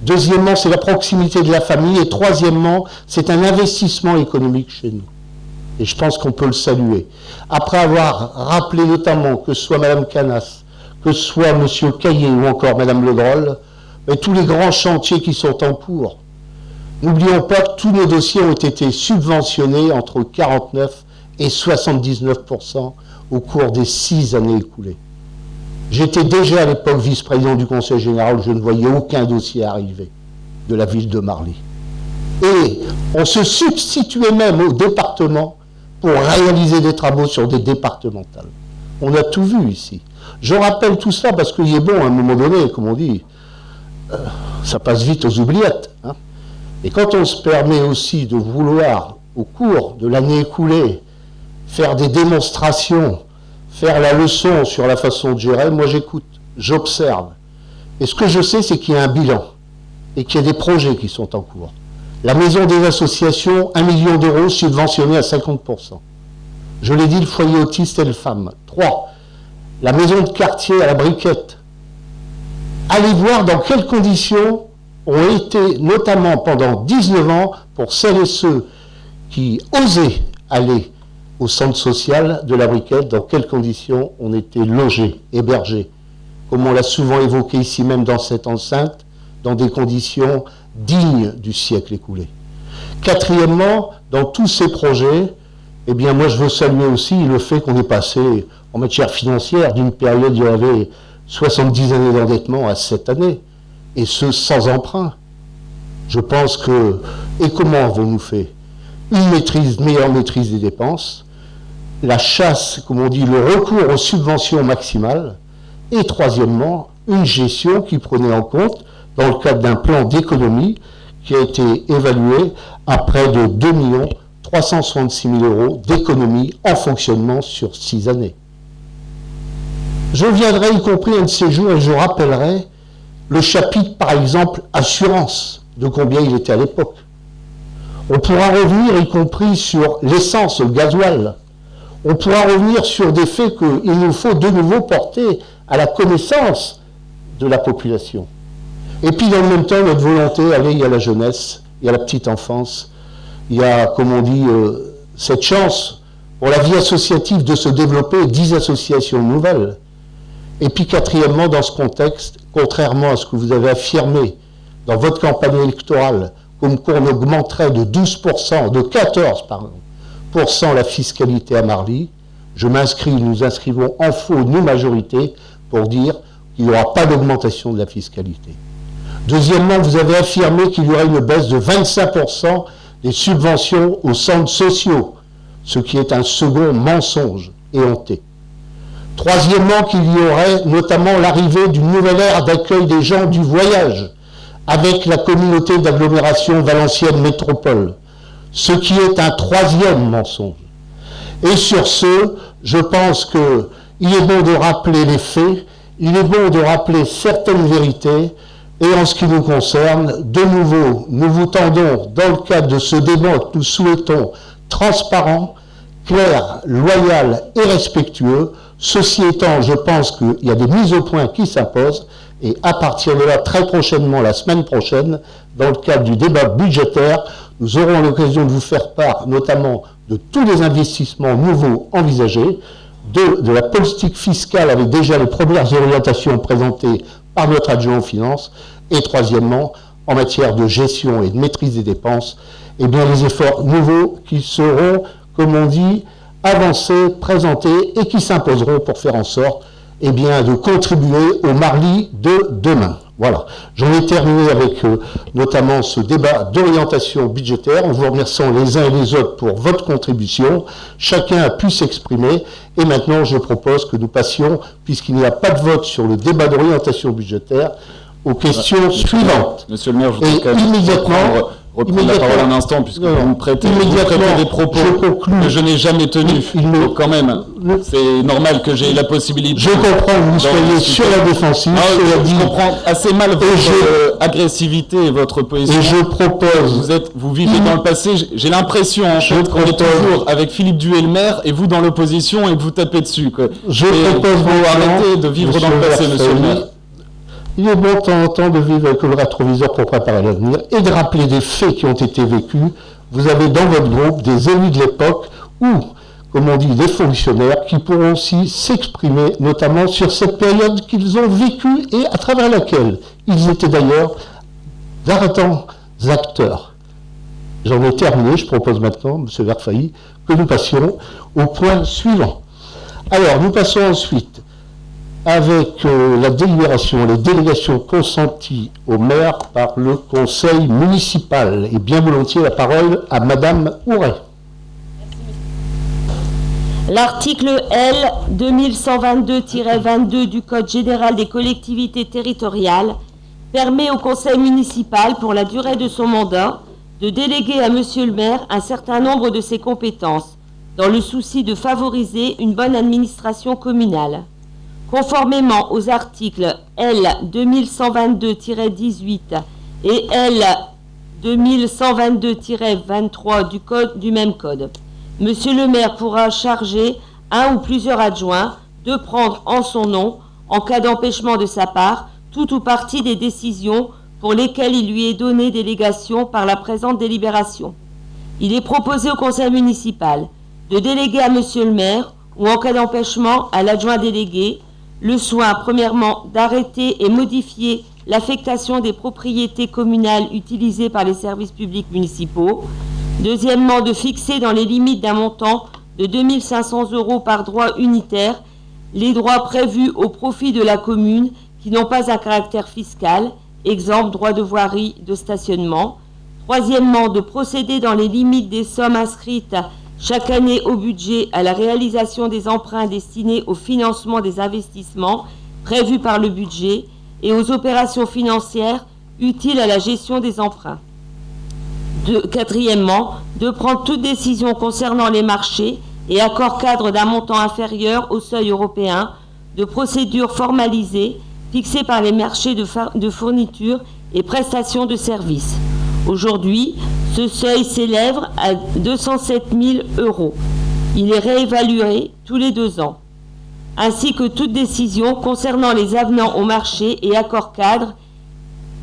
Deuxièmement, c'est la proximité de la famille. Et troisièmement, c'est un investissement économique chez nous. Et je pense qu'on peut le saluer. Après avoir rappelé notamment que ce soit Mme Canas, que ce soit M. Caillé ou encore Mme Le Droll, et tous les grands chantiers qui sont en cours. N'oublions pas que tous nos dossiers ont été subventionnés entre 49 et 79% au cours des 6 années écoulées. J'étais déjà à l'époque vice-président du Conseil général, je ne voyais aucun dossier arriver de la ville de Marly. Et on se substituait même au département pour réaliser des travaux sur des départementales. On a tout vu ici. Je rappelle tout ça parce qu'il est bon à un moment donné, comme on dit, ça passe vite aux oubliettes. Hein. Et quand on se permet aussi de vouloir, au cours de l'année écoulée, faire des démonstrations, faire la leçon sur la façon de gérer, moi j'écoute, j'observe. Et ce que je sais, c'est qu'il y a un bilan et qu'il y a des projets qui sont en cours. La maison des associations, 1 million d'euros subventionnés à 50%. Je l'ai dit, le foyer autiste et le femmes. 3. La maison de quartier à la Briquette. Allez voir dans quelles conditions ont été, notamment pendant 19 ans, pour celles et ceux qui osaient aller au centre social de la Briquette, dans quelles conditions on était logés, hébergés. Comme on l'a souvent évoqué ici même dans cette enceinte, dans des conditions dignes du siècle écoulé. Quatrièmement, dans tous ces projets, eh bien moi je veux saluer aussi le fait qu'on est passé en matière financière d'une période où il y avait 70 années d'endettement à 7 années, et ce sans emprunt. Je pense que, et comment avons-nous fait? Une meilleure maîtrise des dépenses, la chasse, comme on dit, le recours aux subventions maximales, et troisièmement, une gestion qui prenait en compte, dans le cadre d'un plan d'économie qui a été évalué à près de 2 366 000 euros d'économie en fonctionnement sur 6 années. Je viendrai y compris un de ces jours et je rappellerai le chapitre, par exemple, assurance, de combien il était à l'époque. On pourra revenir y compris sur l'essence, le gasoil. On pourra revenir sur des faits qu'il nous faut de nouveau porter à la connaissance de la population. Et puis, dans le même temps, notre volonté, allez, il y a la jeunesse, il y a la petite enfance, il y a, comme on dit, cette chance pour la vie associative de se développer, 10 associations nouvelles. Et puis, quatrièmement, dans ce contexte, contrairement à ce que vous avez affirmé dans votre campagne électorale, comme qu'on augmenterait de 12%, de 14% la fiscalité à Marly, nous inscrivons en faux, nous, majorité, pour dire qu'il n'y aura pas d'augmentation de la fiscalité. Deuxièmement, vous avez affirmé qu'il y aurait une baisse de 25% des subventions aux centres sociaux, ce qui est un second mensonge éhonté. Troisièmement, qu'il y aurait notamment l'arrivée d'une nouvelle ère d'accueil des gens du voyage avec la communauté d'agglomération Valenciennes Métropole, ce qui est un troisième mensonge. Et sur ce, je pense qu'il est bon de rappeler les faits, il est bon de rappeler certaines vérités, et en ce qui nous concerne, de nouveau, nous vous tendons, dans le cadre de ce débat que nous souhaitons transparent, clair, loyal et respectueux. Ceci étant, je pense qu'il y a des mises au point qui s'imposent, et à partir de là, très prochainement, la semaine prochaine, dans le cadre du débat budgétaire, nous aurons l'occasion de vous faire part, notamment de tous les investissements nouveaux envisagés, de la politique fiscale avec déjà les premières orientations présentées par notre adjoint aux finances, et troisièmement, en matière de gestion et de maîtrise des dépenses, et bien les efforts nouveaux qui seront, comme on dit, avancés, présentés et qui s'imposeront pour faire en sorte eh bien, de contribuer au Marly de demain. Voilà, j'en ai terminé avec notamment ce débat d'orientation budgétaire en vous remerciant les uns et les autres pour votre contribution. Chacun a pu s'exprimer et maintenant je propose que nous passions, puisqu'il n'y a pas de vote sur le débat d'orientation budgétaire, aux questions suivantes. Monsieur le maire, je voudrais quand même reprendre la parole un instant, puisque vous me prêtez des propos que je n'ai jamais tenus. Donc quand même, c'est normal que j'ai la possibilité... Je comprends que vous soyez sur la défensive. Je comprends assez mal votre agressivité et votre position. Et je propose... Vous vivez dans le passé. J'ai l'impression en fait qu'on est toujours avec Philippe Duet le maire et vous dans l'opposition et que vous tapez dessus. Je propose vous arrêter de vivre dans le passé, monsieur le maire. Il est bon de temps en temps de vivre avec le rétroviseur pour préparer l'avenir et de rappeler des faits qui ont été vécus. Vous avez dans votre groupe des élus de l'époque ou, comme on dit, des fonctionnaires qui pourront aussi s'exprimer, notamment sur cette période qu'ils ont vécue et à travers laquelle ils étaient d'ailleurs d'ardents acteurs. J'en ai terminé, je propose maintenant, M. Verfailly, que nous passions au point suivant. Alors, nous passons ensuite avec la délibération, les délégations consenties au maire par le conseil municipal. Et bien volontiers la parole à Madame Houret. L'article L 2122-22 du Code général des collectivités territoriales permet au conseil municipal, pour la durée de son mandat, de déléguer à Monsieur le maire un certain nombre de ses compétences, dans le souci de favoriser une bonne administration communale. Conformément aux articles L 2122-18 et L 2122-23 du même code, Monsieur le maire pourra charger un ou plusieurs adjoints de prendre en son nom, en cas d'empêchement de sa part, tout ou partie des décisions pour lesquelles il lui est donné délégation par la présente délibération. Il est proposé au conseil municipal de déléguer à Monsieur le maire, ou en cas d'empêchement à l'adjoint délégué, le soin, premièrement, d'arrêter et modifier l'affectation des propriétés communales utilisées par les services publics municipaux. Deuxièmement, de fixer dans les limites d'un montant de 2 500 € par droit unitaire les droits prévus au profit de la commune qui n'ont pas un caractère fiscal, exemple droit de voirie, de stationnement. Troisièmement, de procéder dans les limites des sommes inscrites chaque année au budget à la réalisation des emprunts destinés au financement des investissements prévus par le budget et aux opérations financières utiles à la gestion des emprunts. Quatrièmement, de prendre toute décision concernant les marchés et accords cadres d'un montant inférieur au seuil européen de procédures formalisées fixées par les marchés de fournitures et prestations de services. Aujourd'hui, ce seuil s'élève à 207 000 €. Il est réévalué tous les 2 ans, ainsi que toute décision concernant les avenants au marché et accords cadres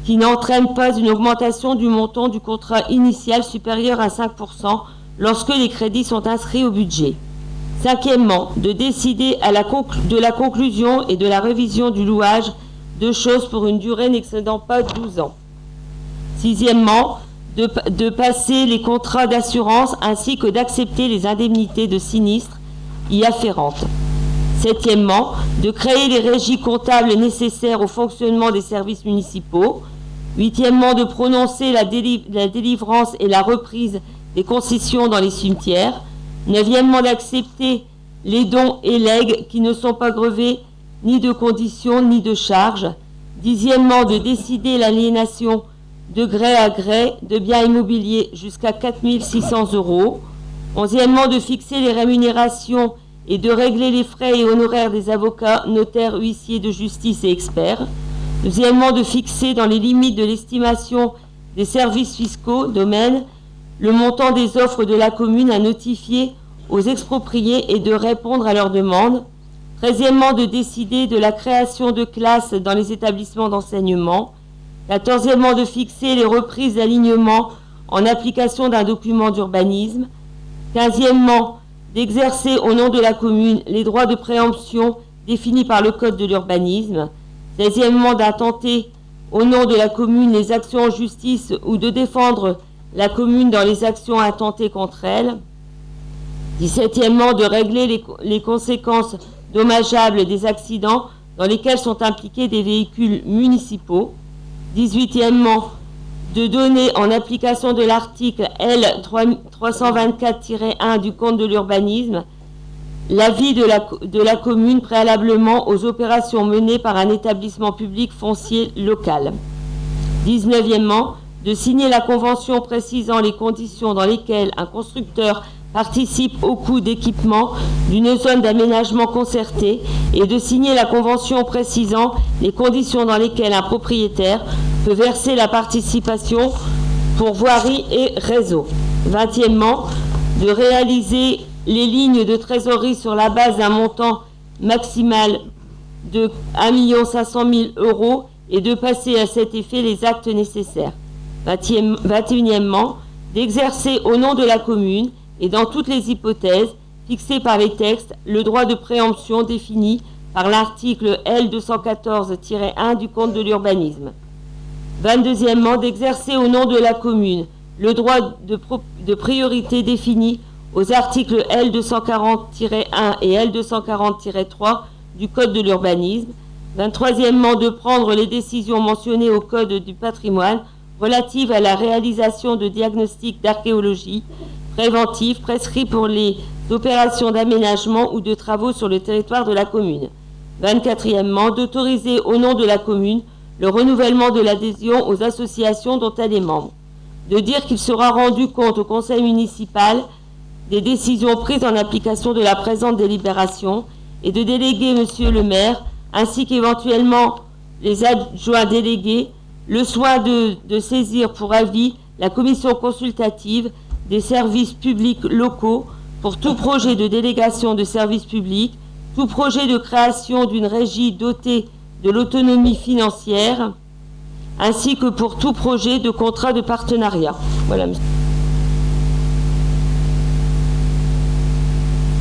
qui n'entraînent pas une augmentation du montant du contrat initial supérieur à 5% lorsque les crédits sont inscrits au budget. Cinquièmement, de décider de la conclusion et de la révision du louage de choses pour une durée n'excédant pas 12 ans. Sixièmement, de passer les contrats d'assurance ainsi que d'accepter les indemnités de sinistres y afférentes. Septièmement, de créer les régies comptables nécessaires au fonctionnement des services municipaux. Huitièmement, de prononcer la délivrance et la reprise des concessions dans les cimetières. Neuvièmement, d'accepter les dons et legs qui ne sont pas grevés ni de conditions ni de charges. Dixièmement, de décider l'aliénation de gré à gré de biens immobiliers jusqu'à 4 600 €. Onzièmement, de fixer les rémunérations et de régler les frais et honoraires des avocats, notaires, huissiers de justice et experts. Deuxièmement, de fixer dans les limites de l'estimation des services fiscaux, domaines, le montant des offres de la commune à notifier aux expropriés et de répondre à leurs demandes. Treizièmement, de décider de la création de classes dans les établissements d'enseignement. Quatorzièmement, de fixer les reprises d'alignement en application d'un document d'urbanisme. Quinzièmement, d'exercer au nom de la commune les droits de préemption définis par le Code de l'urbanisme. Seizièmement, d'attenter au nom de la commune les actions en justice ou de défendre la commune dans les actions intentées contre elle. 17e, de régler les conséquences dommageables des accidents dans lesquels sont impliqués des véhicules municipaux. 18e, de donner en application de l'article L 324-1 du Code de l'urbanisme l'avis de la commune préalablement aux opérations menées par un établissement public foncier local. 19e, de signer la convention précisant les conditions dans lesquelles un constructeur participe au coût d'équipement d'une zone d'aménagement concerté et de signer la convention précisant les conditions dans lesquelles un propriétaire peut verser la participation pour voirie et réseau. 20e, de réaliser les lignes de trésorerie sur la base d'un montant maximal de 1 500 000 € et de passer à cet effet les actes nécessaires. 21e, d'exercer au nom de la commune et dans toutes les hypothèses fixées par les textes le droit de préemption défini par l'article L 214-1 du Code de l'urbanisme. 22e, d'exercer au nom de la commune le droit de priorité défini aux articles L 240-1 et L 240-3 du Code de l'urbanisme. 23e, de prendre les décisions mentionnées au Code du patrimoine relatives à la réalisation de diagnostics d'archéologie préventifs prescrits pour les opérations d'aménagement ou de travaux sur le territoire de la commune. 24e, d'autoriser au nom de la commune le renouvellement de l'adhésion aux associations dont elle est membre. De dire qu'il sera rendu compte au conseil municipal des décisions prises en application de la présente délibération et de déléguer monsieur le maire ainsi qu'éventuellement les adjoints délégués le soin de saisir pour avis la commission consultative des services publics locaux pour tout projet de délégation de services publics, tout projet de création d'une régie dotée de l'autonomie financière, ainsi que pour tout projet de contrat de partenariat. Voilà, monsieur.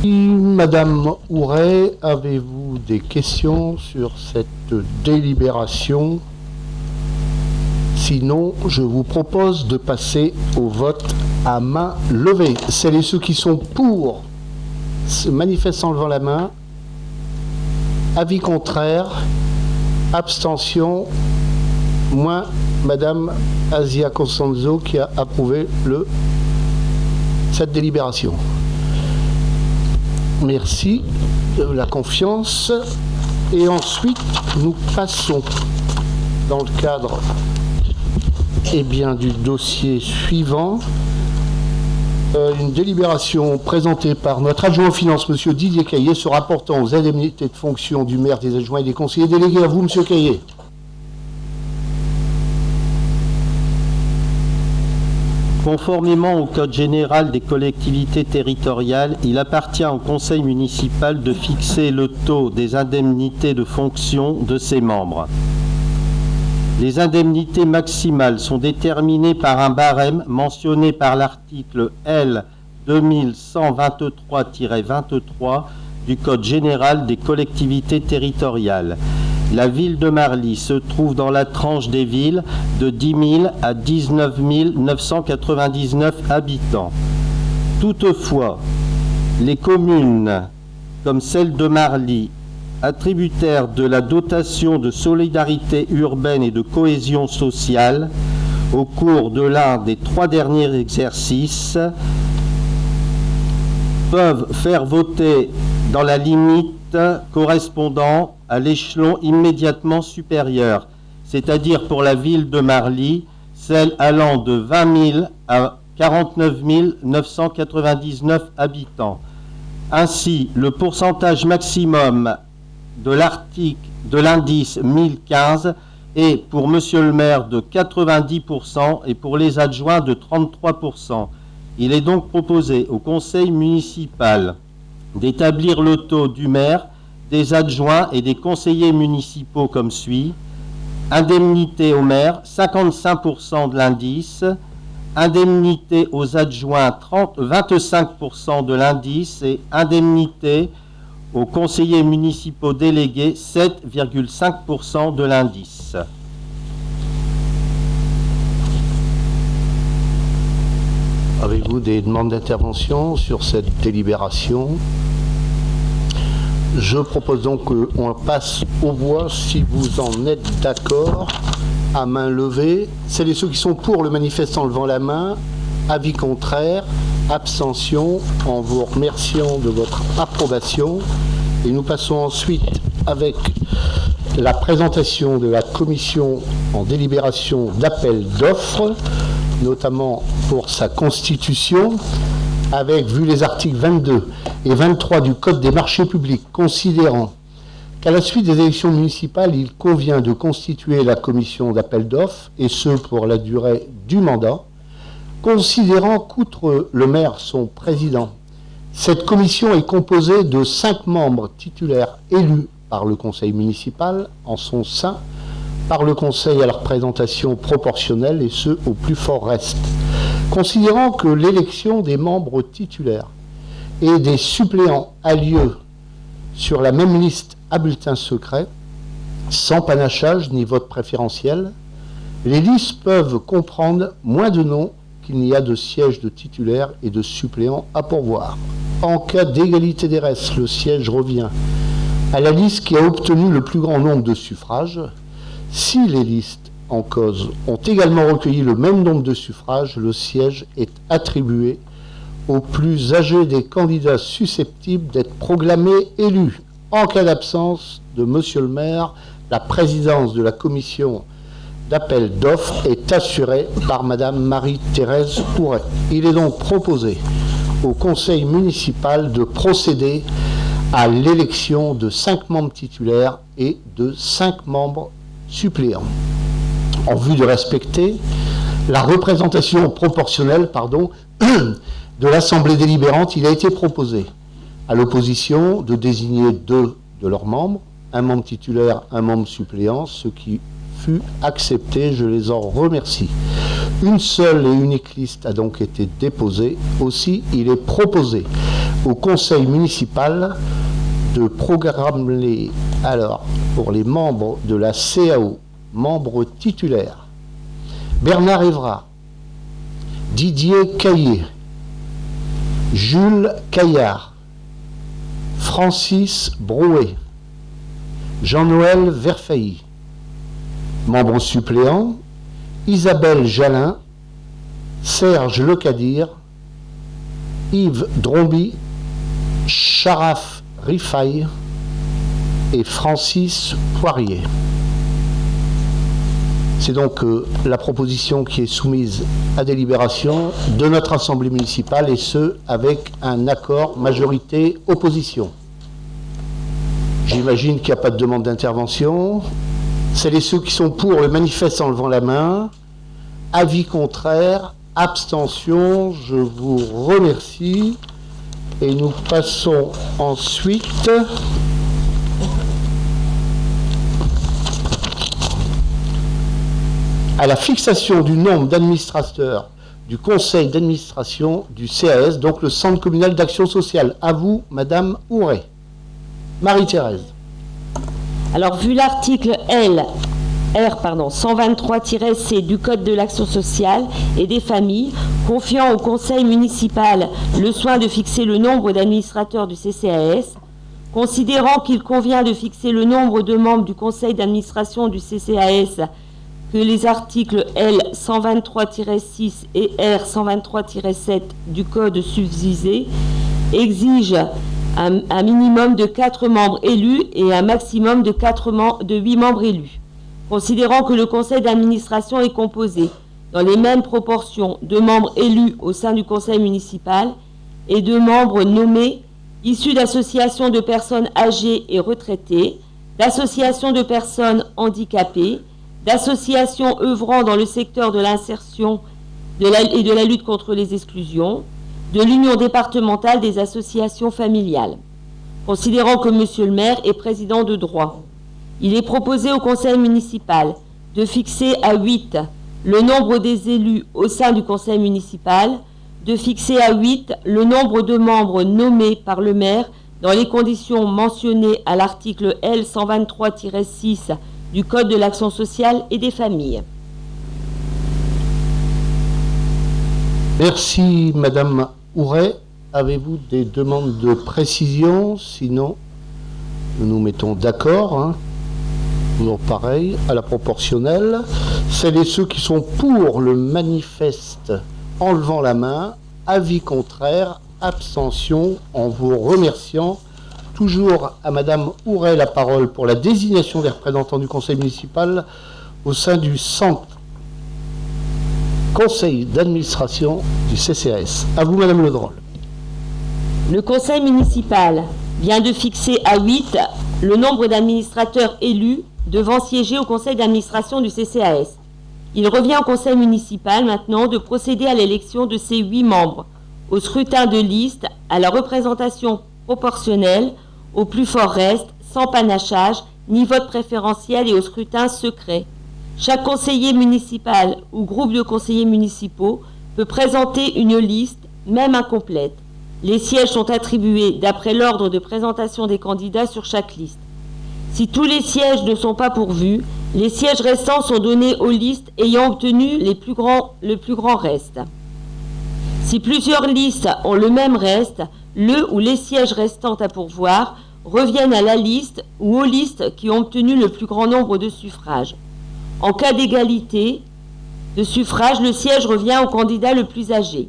Madame Houret, avez-vous des questions sur cette délibération? Sinon, je vous propose de passer au vote à main levée. Celles et ceux qui sont pour se manifestent en levant la main. Avis contraire, abstention, moins Madame Asia Costanzo qui a approuvé cette délibération. Merci de la confiance. Et ensuite, nous passons dans le cadre du dossier suivant. Une délibération présentée par notre adjoint aux finances, M. Didier Caillé, se rapportant aux indemnités de fonction du maire, des adjoints et des conseillers délégués. À vous, M. Caillé. Conformément au Code général des collectivités territoriales, il appartient au conseil municipal de fixer le taux des indemnités de fonction de ses membres. Les indemnités maximales sont déterminées par un barème mentionné par l'article L 2123-23 du Code général des collectivités territoriales. La ville de Marly se trouve dans la tranche des villes de 10 000 à 19 999 habitants. Toutefois, les communes comme celle de Marly, attributaires de la dotation de solidarité urbaine et de cohésion sociale, au cours de l'un des 3 derniers exercices, peuvent faire voter dans la limite correspondant à l'échelon immédiatement supérieur, c'est-à-dire pour la ville de Marly, celle allant de 20 000 à 49 999 habitants. Ainsi, le pourcentage maximum de l'indice 1015 est pour monsieur le maire de 90% et pour les adjoints de 33%. Il est donc proposé au conseil municipal d'établir le taux du maire, des adjoints et des conseillers municipaux comme suit. Indemnité au maire, 55% de l'indice. Indemnité aux adjoints, 25% de l'indice. Et indemnité aux conseillers municipaux délégués, 7,5% de l'indice. Avez-vous des demandes d'intervention sur cette délibération? Je propose donc qu'on passe au voix, si vous en êtes d'accord, à main levée. Celles et ceux qui sont pour le manifeste en levant la main. Avis contraire, abstention, en vous remerciant de votre approbation. Et nous passons ensuite avec la présentation de la commission en délibération d'appel d'offres, notamment pour sa constitution, avec, vu les articles 22 et 23 du Code des marchés publics, considérant qu'à la suite des élections municipales, il convient de constituer la commission d'appel d'offres, et ce pour la durée du mandat, considérant qu'outre le maire, son président, cette commission est composée de 5 membres titulaires élus par le conseil municipal, en son sein, par le conseil à la représentation proportionnelle, et ce au plus fort reste. Considérant que l'élection des membres titulaires et des suppléants a lieu sur la même liste à bulletin secret, sans panachage ni vote préférentiel, les listes peuvent comprendre moins de noms qu'il n'y a de sièges de titulaires et de suppléants à pourvoir. En cas d'égalité des restes, le siège revient à la liste qui a obtenu le plus grand nombre de suffrages. Si les listes en cause ont également recueilli le même nombre de suffrages, le siège est attribué au plus âgé des candidats susceptibles d'être proclamés élus. En cas d'absence de Monsieur le maire, la présidence de la commission d'appel d'offres est assurée par Madame Marie-Thérèse Ouret. Il est donc proposé au conseil municipal de procéder à l'élection de 5 membres titulaires et de 5 membres suppléants. En vue de respecter la représentation proportionnelle de l'Assemblée délibérante, il a été proposé à l'opposition de désigner 2 de leurs membres, un membre titulaire, un membre suppléant, ce qui fut accepté, je les en remercie. Une seule et unique liste a donc été déposée. Aussi, il est proposé au conseil municipal de programmer, alors, pour les membres de la CAO, membres titulaires, Bernard Évra, Didier Caillé, Jules Caillard, Francis Brouet, Jean-Noël Verfailly. Membres suppléants, Isabelle Jalin, Serge Lecadir, Yves Dromby, Charaf Rifaille et Francis Poirier. C'est donc la proposition qui est soumise à délibération de notre Assemblée municipale, et ce, avec un accord majorité-opposition. J'imagine qu'il n'y a pas de demande d'intervention. Celles et ceux qui sont pour le manifeste en levant la main. Avis contraire, abstention, je vous remercie. Et nous passons ensuite à la fixation du nombre d'administrateurs du conseil d'administration du CAS, donc le Centre communal d'action sociale. À vous, Madame Ouret. Marie-Thérèse. Alors, vu l'article R 123-C du Code de l'action sociale et des familles, confiant au conseil municipal le soin de fixer le nombre d'administrateurs du CCAS, considérant qu'il convient de fixer le nombre de membres du conseil d'administration du CCAS que les articles L 123-6 et R 123-7 du Code subvisé exigent un minimum de 4 membres élus et un maximum de 8 membres élus. Considérant que le conseil d'administration est composé dans les mêmes proportions de membres élus au sein du conseil municipal et de membres nommés issus d'associations de personnes âgées et retraitées, d'associations de personnes handicapées, d'associations œuvrant dans le secteur de l'insertion et de la lutte contre les exclusions, de l'Union départementale des associations familiales. Considérant que Monsieur le maire est président de droit, il est proposé au conseil municipal de fixer à 8 le nombre des élus au sein du conseil municipal, de fixer à 8 le nombre de membres nommés par le maire dans les conditions mentionnées à l'article L 123-6 du Code de l'action sociale et des familles. Merci, Madame Houret. Avez-vous des demandes de précision? Sinon, nous nous mettons d'accord. Hein. Toujours pareil, à la proportionnelle. Celles et ceux qui sont pour le manifeste en levant la main. Avis contraire, abstention, en vous remerciant. Toujours à Madame Houret la parole pour la désignation des représentants du conseil municipal au sein du centre conseil d'administration du CCAS. À vous, Madame Le Drôle. Le conseil municipal vient de fixer à 8 le nombre d'administrateurs élus devant siéger au conseil d'administration du CCAS. Il revient au conseil municipal maintenant de procéder à l'élection de ces 8 membres, au scrutin de liste, à la représentation proportionnelle, au plus fort reste, sans panachage, ni vote préférentiel et au scrutin secret. Chaque conseiller municipal ou groupe de conseillers municipaux peut présenter une liste, même incomplète. Les sièges sont attribués d'après l'ordre de présentation des candidats sur chaque liste. Si tous les sièges ne sont pas pourvus, les sièges restants sont donnés aux listes ayant obtenu le plus grand reste. Si plusieurs listes ont le même reste, le ou les sièges restants à pourvoir reviennent à la liste ou aux listes qui ont obtenu le plus grand nombre de suffrages. En cas d'égalité de suffrages, le siège revient au candidat le plus âgé.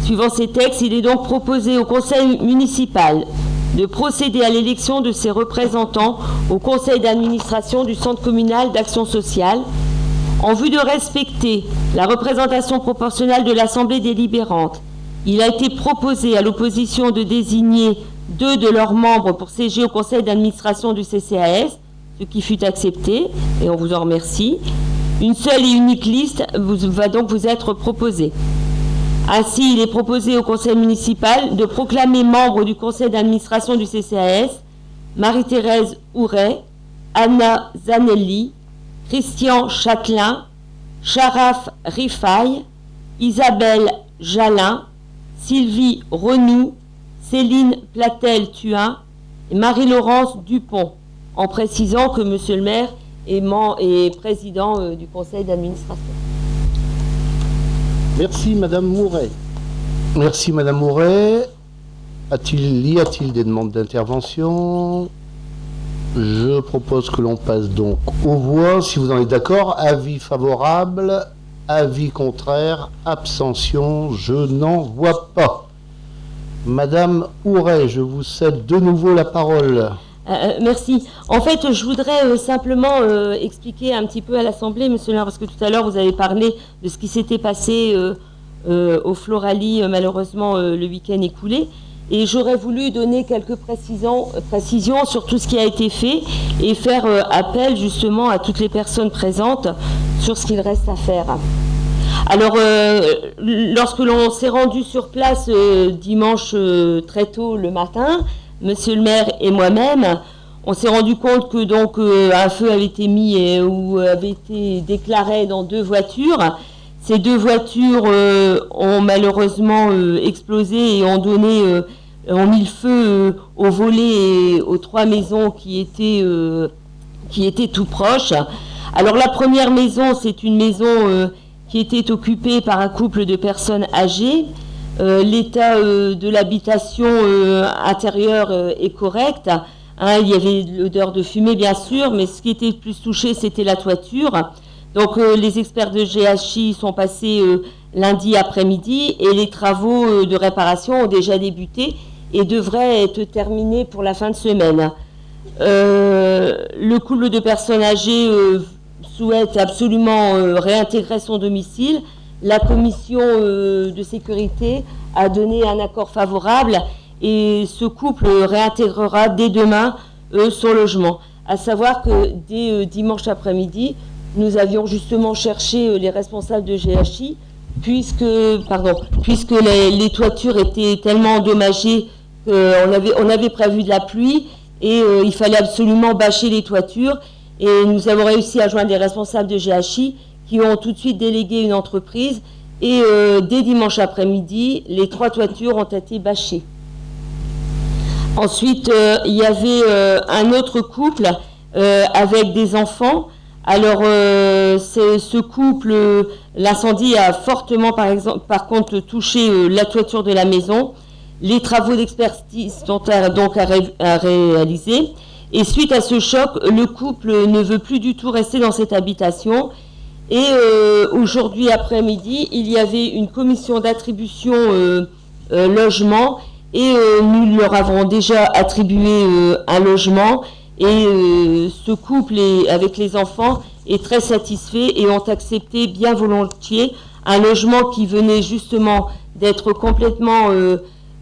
Suivant ces textes, il est donc proposé au conseil municipal de procéder à l'élection de ses représentants au conseil d'administration du centre communal d'action sociale en vue de respecter la représentation proportionnelle de l'assemblée délibérante. Il a été proposé à l'opposition de désigner 2 de leurs membres pour siéger au conseil d'administration du CCAS, ce qui fut accepté, et on vous en remercie. Une seule et unique liste va donc vous être proposée. Ainsi, il est proposé au conseil municipal de proclamer membre du conseil d'administration du CCAS Marie-Thérèse Houret, Anna Zanelli, Christian Châtelain, Sharaf Rifaille, Isabelle Jalin, Sylvie Renou, Céline Platel-Thuin et Marie-Laurence Dupont, en précisant que Monsieur le maire est président du conseil d'administration. Merci, Madame Mouret. Merci, Madame Mouret. Y a-t-il des demandes d'intervention? Je propose que l'on passe donc aux voix. Si vous en êtes d'accord, avis favorable, avis contraire, abstention, je n'en vois pas. Madame Houret, je vous cède de nouveau la parole. Merci. En fait, je voudrais simplement expliquer un petit peu à l'Assemblée, monsieur le maire, parce que tout à l'heure, vous avez parlé de ce qui s'était passé au Floralie, malheureusement, le week-end écoulé. Et j'aurais voulu donner quelques précisions sur tout ce qui a été fait et faire appel, justement, à toutes les personnes présentes sur ce qu'il reste à faire. Alors, lorsque l'on s'est rendu sur place dimanche très tôt le matin, Monsieur le maire et moi-même, on s'est rendu compte que donc un feu avait été mis ou avait été déclaré dans 2 voitures. Ces 2 voitures ont malheureusement explosé et ont mis le feu aux volets et aux 3 maisons qui étaient tout proches. Alors la première maison, c'est une maison qui était occupée par un couple de personnes âgées. L'état de l'habitation intérieure est correct. Hein, il y avait l'odeur de fumée, bien sûr, mais ce qui était le plus touché, c'était la toiture. Donc, les experts de GHI sont passés lundi après-midi et les travaux de réparation ont déjà débuté et devraient être terminés pour la fin de semaine. Le couple de personnes âgées souhaite absolument réintégrer son domicile. La commission de sécurité a donné un accord favorable et ce couple réintégrera dès demain son logement. À savoir que dès dimanche après-midi, nous avions justement cherché les responsables de GHI puisque les toitures étaient tellement endommagées qu'on avait prévu de la pluie et il fallait absolument bâcher les toitures. Et nous avons réussi à joindre les responsables de GHI qui ont tout de suite délégué une entreprise et dès dimanche après-midi, les 3 toitures ont été bâchées. Ensuite, il y avait un autre couple avec des enfants. Alors, ce couple, l'incendie a fortement, par contre, touché la toiture de la maison. Les travaux d'expertise sont donc à réaliser. Et suite à ce choc, le couple ne veut plus du tout rester dans cette habitation. Et aujourd'hui après-midi, il y avait une commission d'attribution logement et nous leur avons déjà attribué un logement. Et ce couple, avec les enfants, est très satisfait et ont accepté bien volontiers un logement qui venait justement d'être complètement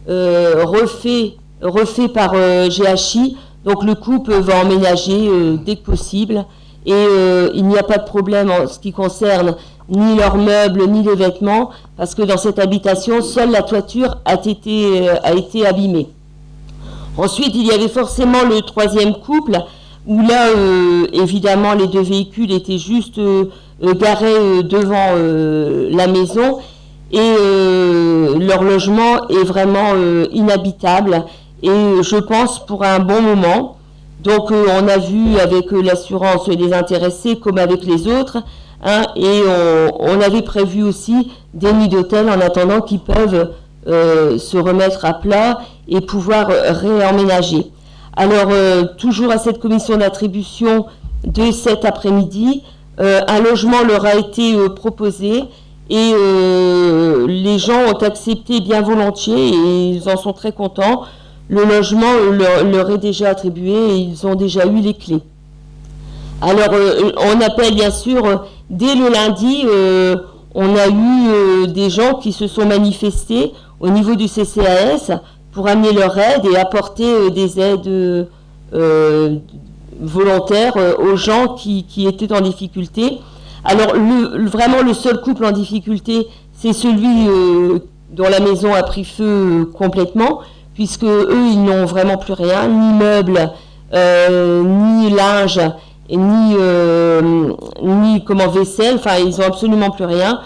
refait par GHI. Donc le couple va emménager dès que possible et il n'y a pas de problème en ce qui concerne ni leurs meubles ni les vêtements parce que dans cette habitation, seule la toiture a été abîmée. Ensuite, il y avait forcément le troisième couple, où là, évidemment, les deux véhicules étaient juste garés devant la maison, et leur logement est vraiment inhabitable, et je pense pour un bon moment. Donc, on a vu avec l'assurance des intéressés, comme avec les autres, hein, et on avait prévu aussi des nuits d'hôtel en attendant qu'ils peuvent se remettre à plat et pouvoir réemménager. Alors, toujours à cette commission d'attribution de cet après-midi, un logement leur a été proposé et les gens ont accepté bien volontiers et ils en sont très contents. Le logement leur est déjà attribué et ils ont déjà eu les clés. Alors, on appelle bien sûr, dès le lundi, on a eu des gens qui se sont manifestés au niveau du CCAS pour amener leur aide et apporter des aides volontaires aux gens qui étaient en difficulté. Alors vraiment le seul couple en difficulté, c'est celui dont la maison a pris feu complètement, puisque eux ils n'ont vraiment plus rien, ni meubles, ni linge, ni vaisselle, enfin ils n'ont absolument plus rien.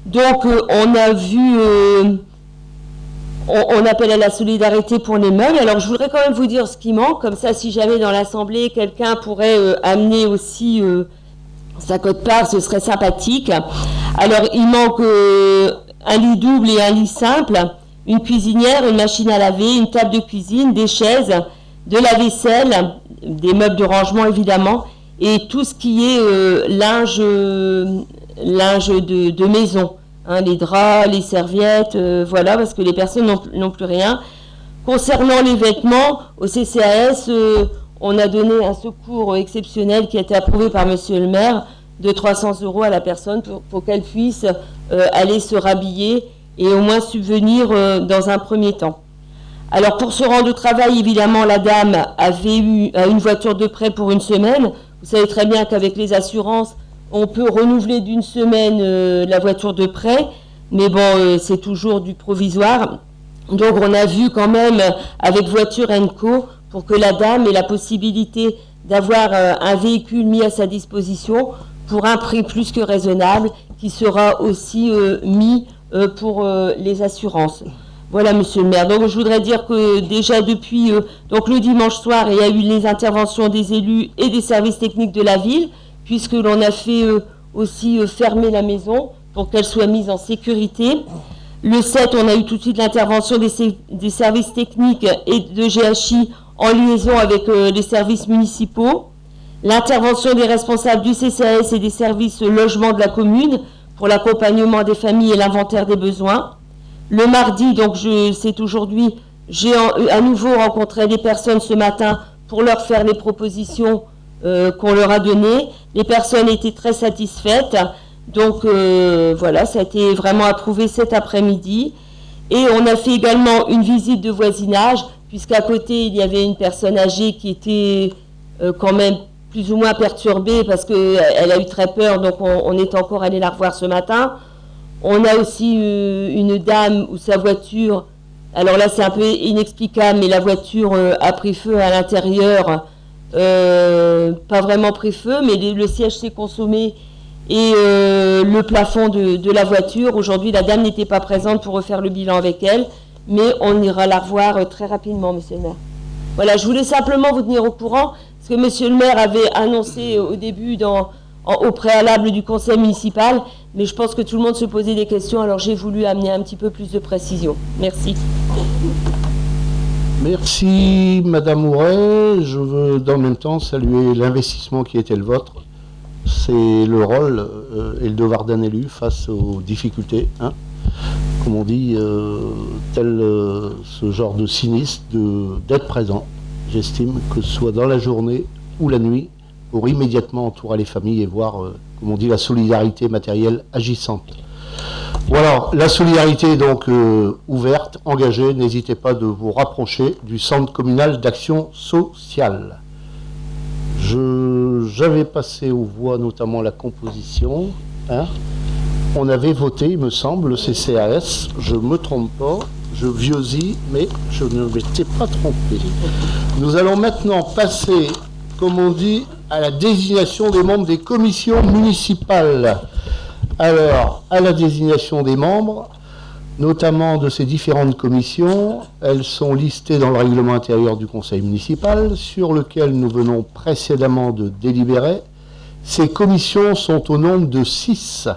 Donc on a vu... On appelle à la solidarité pour les meubles. Alors, je voudrais quand même vous dire ce qui manque. Comme ça, si jamais dans l'Assemblée, quelqu'un pourrait amener aussi sa quote-part, ce serait sympathique. Alors, il manque un lit double et un lit simple, une cuisinière, une machine à laver, une table de cuisine, des chaises, de la vaisselle, des meubles de rangement, évidemment, et tout ce qui est linge de maison. Hein, les draps, les serviettes, voilà, parce que les personnes n'ont plus rien. Concernant les vêtements, au CCAS, on a donné un secours exceptionnel qui a été approuvé par Monsieur le maire de 300 € à la personne pour qu'elle puisse aller se rhabiller et au moins subvenir dans un premier temps. Alors pour se rendre au travail, évidemment, la dame avait eu une voiture de prêt pour une semaine. Vous savez très bien qu'avec les assurances, on peut renouveler d'une semaine la voiture de prêt, mais bon, c'est toujours du provisoire. Donc on a vu quand même avec Voiture & Co pour que la dame ait la possibilité d'avoir un véhicule mis à sa disposition pour un prix plus que raisonnable qui sera aussi mis pour les assurances. Voilà, monsieur le maire. Donc je voudrais dire que déjà depuis donc le dimanche soir, il y a eu les interventions des élus et des services techniques de la ville, puisque l'on a fait aussi fermer la maison pour qu'elle soit mise en sécurité. Le 7, on a eu tout de suite l'intervention des services techniques et de GHI en liaison avec les services municipaux. L'intervention des responsables du CCAS et des services logement de la commune pour l'accompagnement des familles et l'inventaire des besoins. Le mardi, donc c'est aujourd'hui, j'ai à nouveau rencontré des personnes ce matin pour leur faire les propositions qu'on leur a donné. Les personnes étaient très satisfaites, donc voilà, ça a été vraiment approuvé cet après-midi. Et on a fait également une visite de voisinage, puisqu'à côté il y avait une personne âgée qui était quand même plus ou moins perturbée parce qu'elle a eu très peur, donc on est encore allé la revoir ce matin. On a aussi une dame où sa voiture, alors là c'est un peu inexplicable, mais la voiture a pris feu à l'intérieur. Pas vraiment pris feu, mais le siège s'est consommé et le plafond de la voiture. Aujourd'hui, la dame n'était pas présente pour refaire le bilan avec elle, mais on ira la revoir très rapidement, monsieur le maire. Voilà, je voulais simplement vous tenir au courant, parce que monsieur le maire avait annoncé au début au préalable du conseil municipal, mais je pense que tout le monde se posait des questions, alors j'ai voulu amener un petit peu plus de précision. Merci. Merci Madame Ouret. Je veux dans le même temps saluer l'investissement qui était le vôtre. C'est le rôle et le devoir d'un élu face aux difficultés, hein. Comme on dit, tel ce genre de sinistre, d'être présent. J'estime que ce soit dans la journée ou la nuit, pour immédiatement entourer les familles et voir, comme on dit, la solidarité matérielle agissante. Voilà, la solidarité est donc ouverte, engagée. N'hésitez pas de vous rapprocher du Centre communal d'action sociale. J'avais passé aux voix notamment la composition, hein. On avait voté, il me semble, le CCAS, je ne me trompe pas, je vieillis, mais je ne m'étais pas trompé. Nous allons maintenant passer, comme on dit, à la désignation des membres des commissions municipales. Alors, à la désignation des membres, notamment de ces différentes commissions, elles sont listées dans le règlement intérieur du conseil municipal, sur lequel nous venons précédemment de délibérer. Ces commissions sont au nombre de 6.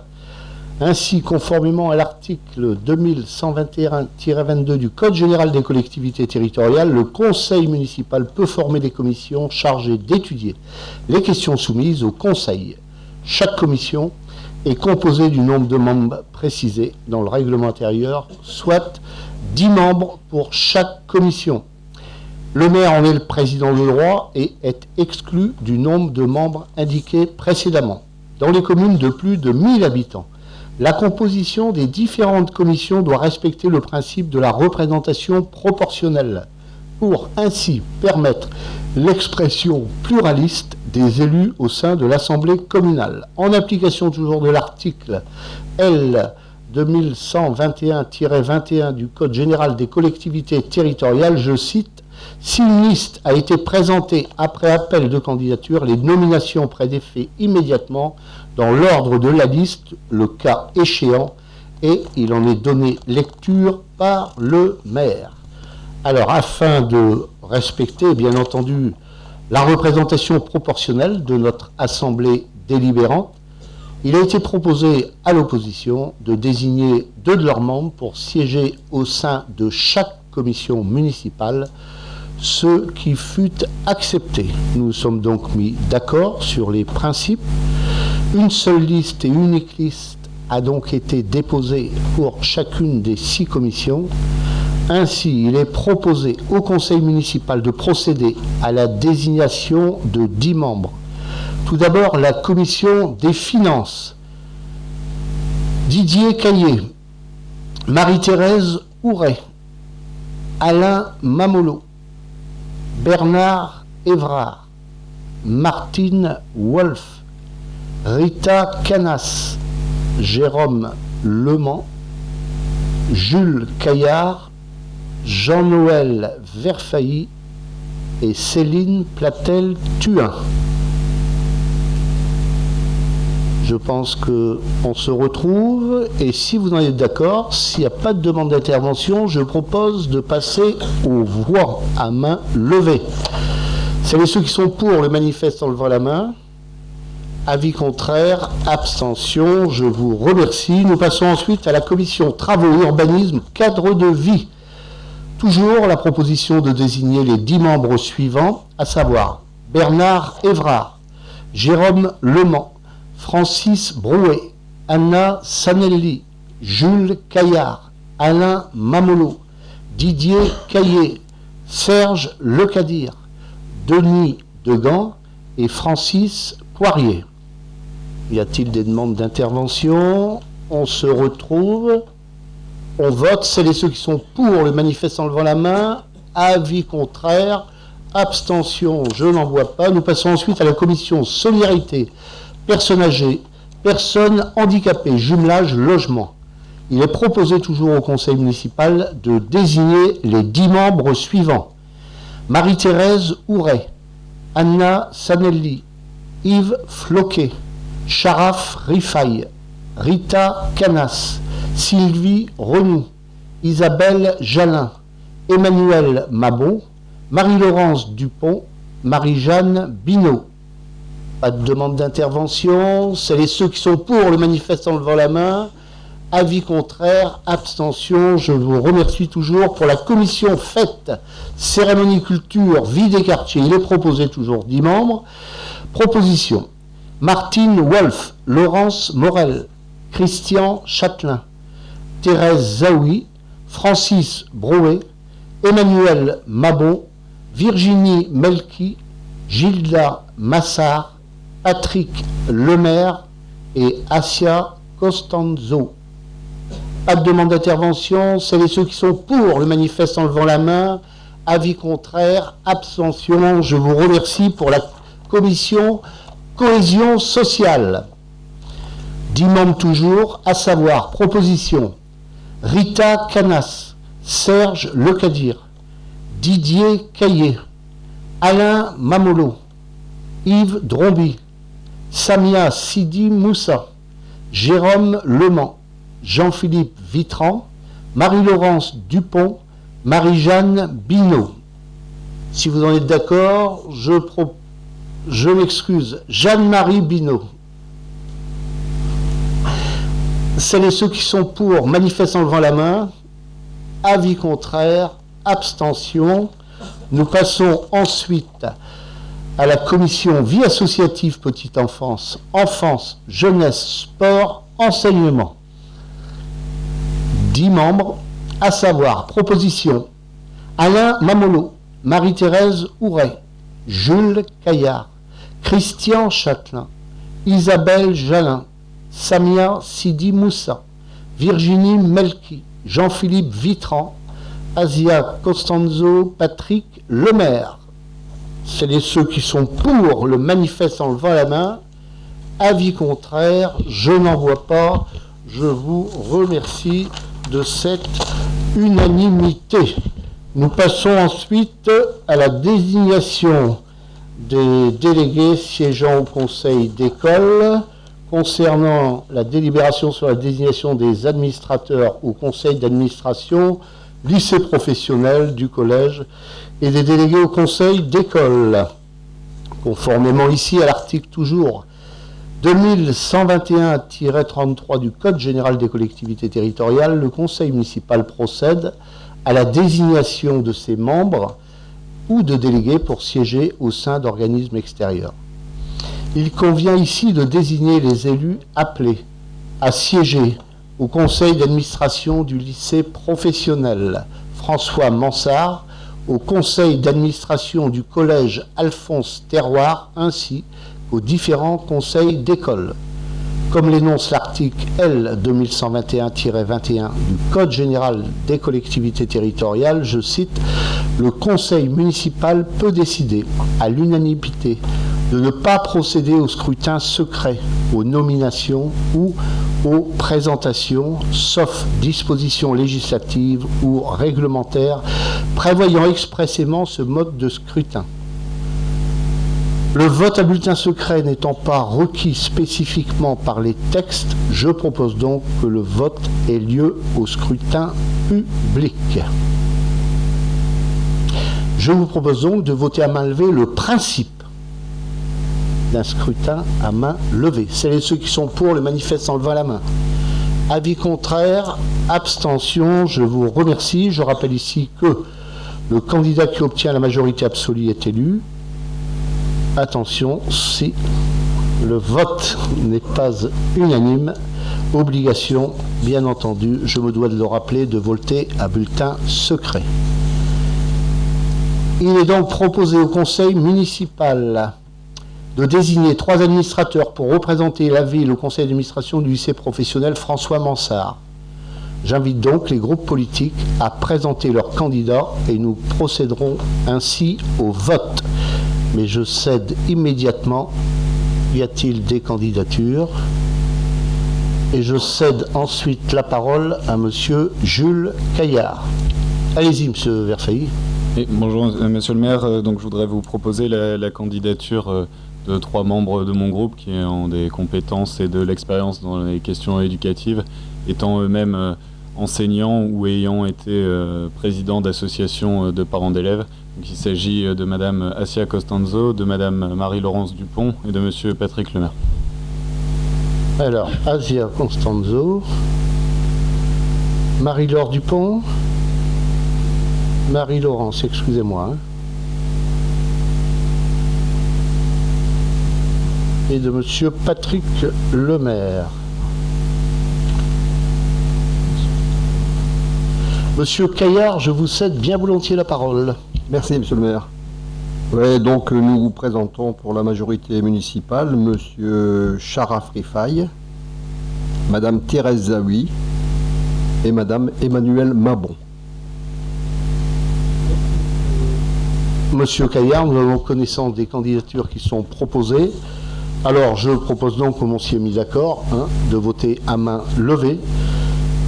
Ainsi, conformément à l'article 2121-22 du Code général des collectivités territoriales, le conseil municipal peut former des commissions chargées d'étudier les questions soumises au conseil. Chaque commission est composée du nombre de membres précisé dans le règlement intérieur, soit 10 membres pour chaque commission. Le maire en est le président de droit et est exclu du nombre de membres indiqués précédemment. Dans les communes de plus de 1000 habitants, la composition des différentes commissions doit respecter le principe de la représentation proportionnelle pour ainsi permettre l'expression pluraliste des élus au sein de l'Assemblée communale. En application toujours de l'article L. 2121-21 du Code général des collectivités territoriales, je cite, « Si une liste a été présentée après appel de candidature, les nominations prennent effet immédiatement dans l'ordre de la liste, le cas échéant, et il en est donné lecture par le maire. » Alors, afin de respecter, bien entendu, la représentation proportionnelle de notre Assemblée délibérante, il a été proposé à l'opposition de désigner 2 de leurs membres pour siéger au sein de chaque commission municipale, ce qui fut accepté. Nous sommes donc mis d'accord sur les principes. Une seule liste et unique liste a donc été déposée pour chacune des 6 commissions. Ainsi, il est proposé au conseil municipal de procéder à la désignation de 10 membres. Tout d'abord, la commission des finances. Didier Caillé, Marie-Thérèse Ouret, Alain Mamolo, Bernard Évrard, Martine Wolf, Rita Canas, Jérôme Lemans, Jules Caillard, Jean-Noël Verfailly et Céline Platel-Thuin. Je pense qu'on se retrouve et si vous en êtes d'accord, s'il n'y a pas de demande d'intervention, je propose de passer aux voix à main levée. Celles et ceux qui sont pour le manifeste en levant la main. Avis contraire, abstention, je vous remercie. Nous passons ensuite à la commission Travaux, Urbanisme, Cadre de vie. Toujours la proposition de désigner les 10 membres suivants, à savoir Bernard Évrard, Jérôme Lemans, Francis Brouet, Anna Sanelli, Jules Caillard, Alain Mamolo, Didier Caillé, Serge Lecadir, Denis Degan et Francis Poirier. Y a-t-il des demandes d'intervention? On se retrouve, on vote. Celles et ceux qui sont pour le manifeste en levant la main. Avis contraire, abstention, je n'en vois pas. Nous passons ensuite à la commission Solidarité, personnes âgées, personnes handicapées, jumelage, logement. Il est proposé toujours au conseil municipal de désigner les 10 membres suivants. Marie-Thérèse Ouret, Anna Sanelli, Yves Floquet, Charaf Rifaille, Rita Canas, Sylvie Renou, Isabelle Jalin, Emmanuel Mabon, Marie-Laurence Dupont, Marie-Jeanne Binot. Pas de demande d'intervention. Celles et ceux qui sont pour le manifeste en levant la main. Avis contraire, abstention. Je vous remercie toujours. Pour la commission fête, cérémonie, culture, vie des quartiers, il est proposé toujours 10 membres. Proposition. Martine Wolf, Laurence Morel, Christian Châtelain, Thérèse Zaoui, Francis Brouet, Emmanuel Mabon, Virginie Melki, Gilda Massard, Patrick Lemaire et Assia Costanzo. Pas de demande d'intervention. Celles et ceux qui sont pour le manifeste en levant la main. Avis contraire, abstention. Je vous remercie. Pour la commission cohésion sociale. 10 membres toujours, à savoir proposition. Rita Canas, Serge Lecadir, Didier Caillé, Alain Mamolo, Yves Dromby, Samia Sidi Moussa, Jérôme Lemans, Jean-Philippe Vitran, Marie-Laurence Dupont, Marie-Jeanne Binot. Si vous en êtes d'accord, je m'excuse, Jeanne-Marie Binot. Celles et ceux qui sont pour manifestent en levant la main. Avis contraire, abstention. Nous passons ensuite à la commission vie associative petite enfance, enfance, jeunesse, sport, enseignement. 10 membres, à savoir proposition. Alain Mamolo, Marie-Thérèse Houret, Jules Caillard, Christian Châtelain, Isabelle Jalin, Samia Sidi Moussa, Virginie Melki, Jean-Philippe Vitran, Asia Costanzo, Patrick Lemaire. C'est ceux qui sont pour le manifeste en levant la main. Avis contraire, je n'en vois pas. Je vous remercie de cette unanimité. Nous passons ensuite à la désignation des délégués siégeant au conseil d'école. Concernant la délibération sur la désignation des administrateurs au conseil d'administration, lycée professionnel du collège et des délégués au conseil d'école. Conformément ici à l'article toujours 2121-33 du Code général des collectivités territoriales, le conseil municipal procède à la désignation de ses membres ou de délégués pour siéger au sein d'organismes extérieurs. Il convient ici de désigner les élus appelés à siéger au conseil d'administration du lycée professionnel François Mansart, au conseil d'administration du collège Alphonse Terroir, ainsi qu'aux différents conseils d'école. Comme l'énonce l'article L 2121-21 du Code général des collectivités territoriales, je cite, « Le conseil municipal peut décider, à l'unanimité, de ne pas procéder au scrutin secret, aux nominations ou aux présentations, sauf dispositions législatives ou réglementaires prévoyant expressément ce mode de scrutin. Le vote à bulletin secret n'étant pas requis spécifiquement par les textes, je propose donc que le vote ait lieu au scrutin public. Je vous propose donc de voter à main levée le principe d'un scrutin à main levée. Celles et ceux qui sont pour le manifeste en levant la main. Avis contraire, abstention, je vous remercie. Je rappelle ici que le candidat qui obtient la majorité absolue est élu. Attention, si le vote n'est pas unanime, obligation, bien entendu, je me dois de le rappeler, de voter à bulletin secret. Il est donc proposé au conseil municipal de désigner 3 administrateurs pour représenter la ville au conseil d'administration du lycée professionnel François Mansart. J'invite donc les groupes politiques à présenter leurs candidats et nous procéderons ainsi au vote. Mais je cède immédiatement. Y a-t-il des candidatures? Et je cède ensuite la parole à monsieur Jules Caillard. Allez-y, monsieur Versailles. Bonjour, monsieur le maire. Donc, je voudrais vous proposer la candidature de 3 membres de mon groupe qui ont des compétences et de l'expérience dans les questions éducatives, étant eux-mêmes enseignant ou ayant été président d'association de parents d'élèves. Donc, il s'agit de Madame Assia Costanzo, de Madame Marie-Laurence Dupont et de Monsieur Patrick Lemaire. Alors, Assia Costanzo, Marie-Laure Dupont, Marie-Laurence, excusez-moi. Et de Monsieur Patrick Lemaire. Monsieur Caillard, je vous cède bien volontiers la parole. Merci, Monsieur le maire. Ouais, donc nous vous présentons pour la majorité municipale Monsieur Sharaf Rifaï, Madame Thérèse Zawi et Madame Emmanuelle Mabon. Monsieur Caillard, nous avons connaissance des candidatures qui sont proposées. Alors, je propose donc, comme on s'y est mis d'accord, de voter à main levée.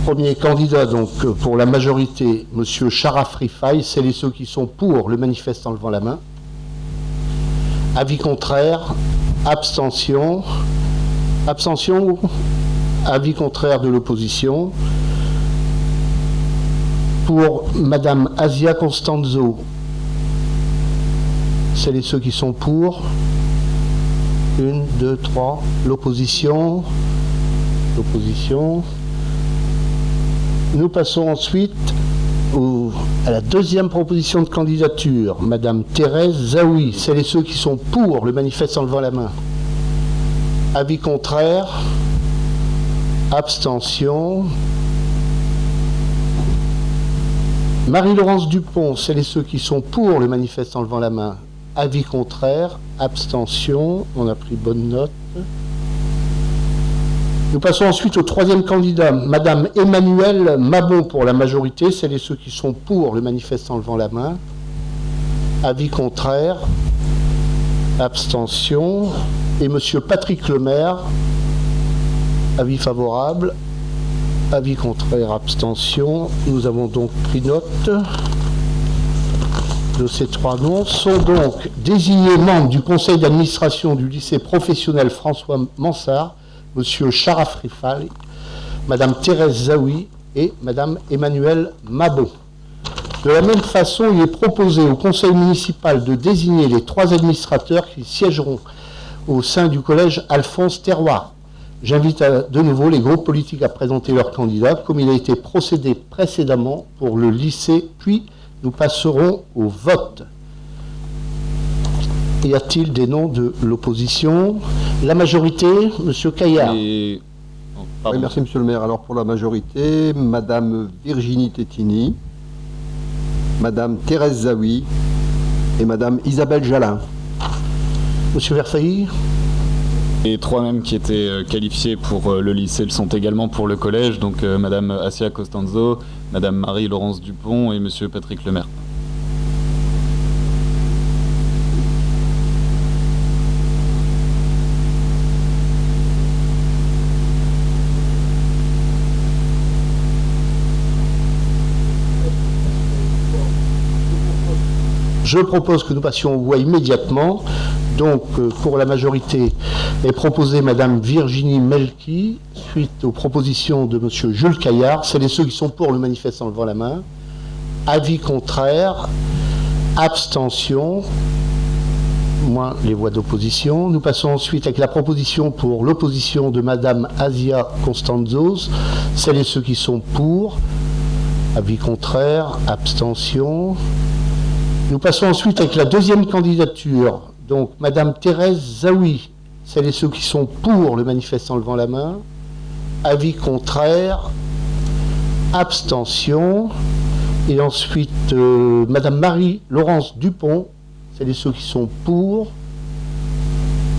Premier candidat, donc, pour la majorité, Monsieur Sharaf Rifaï, celles et ceux qui sont pour le manifeste en levant la main. Avis contraire, abstention, avis contraire de l'opposition. Pour Madame Assia Costanzo, celles et ceux qui sont pour. 1, 2, 3. L'opposition. Nous passons ensuite à la deuxième proposition de candidature. Madame Thérèse Zawi. Celles et ceux qui sont pour le manifeste en levant la main. Avis contraire. Abstention. Marie-Laurence Dupont. Celles et ceux qui sont pour le manifeste en levant la main. Avis contraire, abstention, on a pris bonne note. Nous passons ensuite au troisième candidat, Madame Emmanuelle Mabon pour la majorité, celles et ceux qui sont pour le manifeste en levant la main. Avis contraire, abstention. Et Monsieur Patrick Lemaire, avis favorable, avis contraire, abstention. Nous avons donc pris note de ces trois noms. Sont donc désignés membres du conseil d'administration du lycée professionnel François Mansart, Monsieur Sharaf Rifaï, Madame Thérèse Zawi et Madame Emmanuelle Mabon. De la même façon, il est proposé au conseil municipal de désigner les trois administrateurs qui siégeront au sein du collège Alphonse Terroir. J'invite de nouveau les groupes politiques à présenter leurs candidats, comme il a été procédé précédemment pour le lycée, puis nous passerons au vote. Y a-t-il des noms de l'opposition? La majorité, Monsieur Caillard. Oui, merci, Monsieur le maire. Alors, pour la majorité, Madame Virginie Tétini, Madame Thérèse Zawi et Madame Isabelle Jalin. Monsieur Versailles. Les trois mêmes qui étaient qualifiés pour le lycée le sont également pour le collège, donc Madame Assia Costanzo, Madame Marie-Laurence Dupont et Monsieur Patrick Lemaire. Je propose que nous passions aux voix immédiatement. Donc, pour la majorité, est proposée Madame Virginie Melki, suite aux propositions de Monsieur Jules Caillard. Celles et ceux qui sont pour le manifeste en levant la main. Avis contraire, abstention, moins les voix d'opposition. Nous passons ensuite avec la proposition pour l'opposition de Madame Assia Costanzo. Celles et ceux qui sont pour. Avis contraire, abstention. Nous passons ensuite avec la deuxième candidature. Donc, Madame Thérèse Zawi, celles et ceux qui sont pour le manifeste en levant la main. Avis contraire, abstention. Et ensuite, Madame Marie-Laurence Dupont, celles et ceux qui sont pour.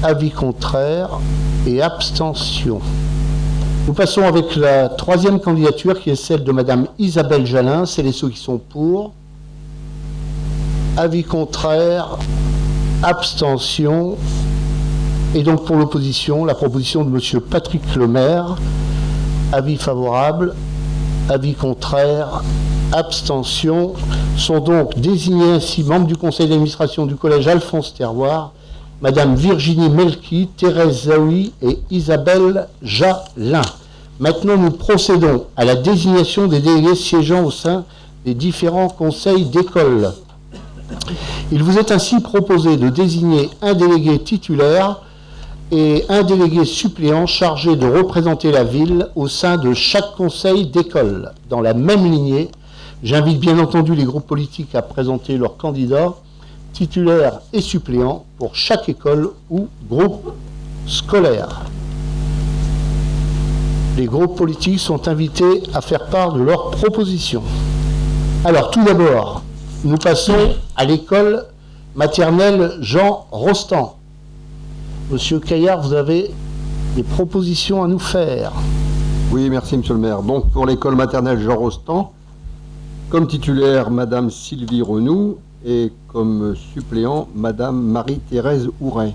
Avis contraire et abstention. Nous passons avec la troisième candidature qui est celle de Madame Isabelle Jalin, celles et ceux qui sont pour. Avis contraire, abstention. Et donc pour l'opposition, la proposition de Monsieur Patrick Lemaire. Avis favorable, avis contraire, abstention. Sont donc désignés ainsi membres du conseil d'administration du collège Alphonse Terroir, Madame Virginie Melki, Thérèse Zawi et Isabelle Jalin. Maintenant, nous procédons à la désignation des délégués siégeant au sein des différents conseils d'école. Il vous est ainsi proposé de désigner un délégué titulaire et un délégué suppléant chargé de représenter la ville au sein de chaque conseil d'école. Dans la même lignée, j'invite bien entendu les groupes politiques à présenter leurs candidats titulaires et suppléants pour chaque école ou groupe scolaire. Les groupes politiques sont invités à faire part de leurs propositions. Alors, tout d'abord, nous passons à l'école maternelle Jean Rostand. Monsieur Caillard, vous avez des propositions à nous faire. Oui, merci Monsieur le maire. Donc pour l'école maternelle Jean Rostand, comme titulaire Madame Sylvie Renoux et comme suppléant Madame Marie-Thérèse Houret.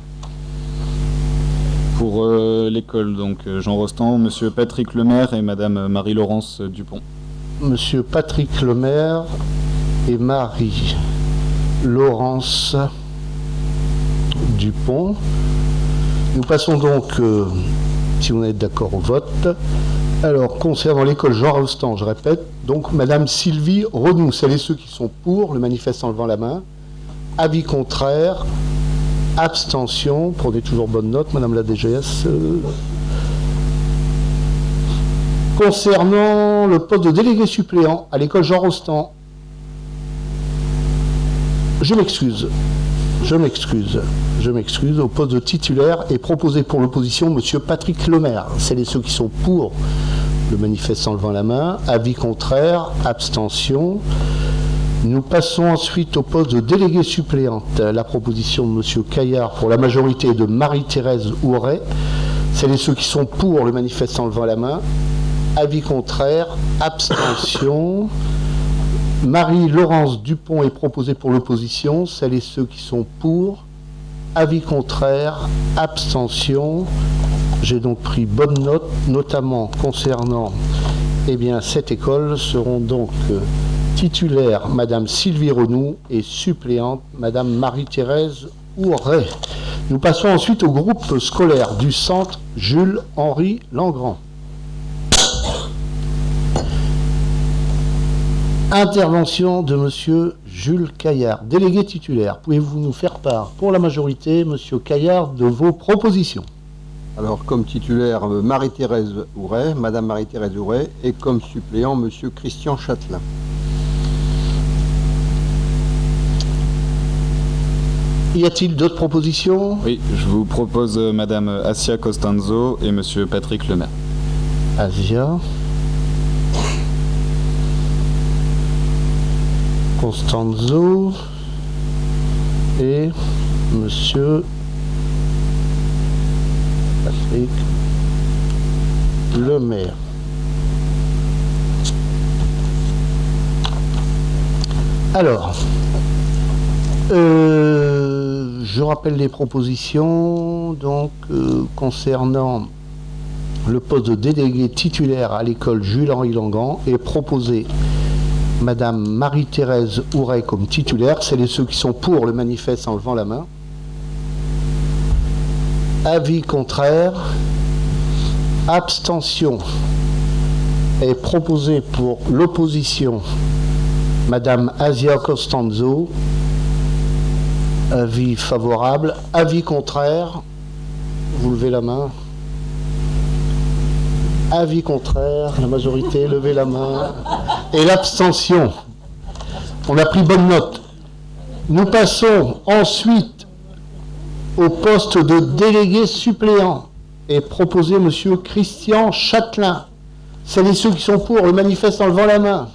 Pour l'école, donc Jean Rostand, Monsieur Patrick Lemaire et Madame Marie-Laurence Dupont. Monsieur Patrick Lemaire et Marie-Laurence Dupont. Nous passons donc, si vous êtes d'accord, au vote. Alors, concernant l'école Jean Rostand, je répète, donc Madame Sylvie Renoux, celles et ceux qui sont pour, le manifeste en levant la main. Avis contraire, abstention, prenez toujours bonne note, Madame la DGS. Concernant le poste de délégué suppléant à l'école Jean Rostand, je m'excuse, au poste de titulaire est proposé pour l'opposition Monsieur Patrick Lemaire. Celles et ceux qui sont pour, le manifeste en levant la main. Avis contraire, abstention. Nous passons ensuite au poste de délégué suppléante. La proposition de Monsieur Caillard pour la majorité de Marie-Thérèse Houret. Celles et ceux qui sont pour, le manifeste en levant la main. Avis contraire, abstention. Marie-Laurence Dupont est proposée pour l'opposition. Celles et ceux qui sont pour. Avis contraire, abstention. J'ai donc pris bonne note, notamment concernant cette école. Seront donc titulaires Madame Sylvie Renoux et suppléante Madame Marie-Thérèse Houret. Nous passons ensuite au groupe scolaire du centre Jules-Henri Langrand. Intervention de Monsieur Jules Caillard, délégué titulaire. Pouvez-vous nous faire part, pour la majorité, Monsieur Caillard, de vos propositions? Alors, comme titulaire, Marie-Thérèse Houret, Madame Marie-Thérèse Houret, et comme suppléant, Monsieur Christian Châtelain. Y a-t-il d'autres propositions? Oui, je vous propose Madame Assia Costanzo et Monsieur Patrick Lemaire. Asia. Costanzo et Monsieur Patrick Lemaire. Alors, je rappelle les propositions. Donc, concernant le poste de délégué titulaire à l'école Jules-Henri Langrand est proposé Madame Marie-Thérèse Houret comme titulaire. Celles et ceux qui sont pour le manifeste en levant la main. Avis contraire. Abstention. Est proposé pour l'opposition Madame Asia Costanzo. Avis favorable. Avis contraire. Vous levez la main. Avis contraire, la majorité, levez la main. Et l'abstention. On a pris bonne note. Nous passons ensuite au poste de délégué suppléant et proposé Monsieur Christian Châtelain. Celles et ceux qui sont pour le manifeste en levant la main.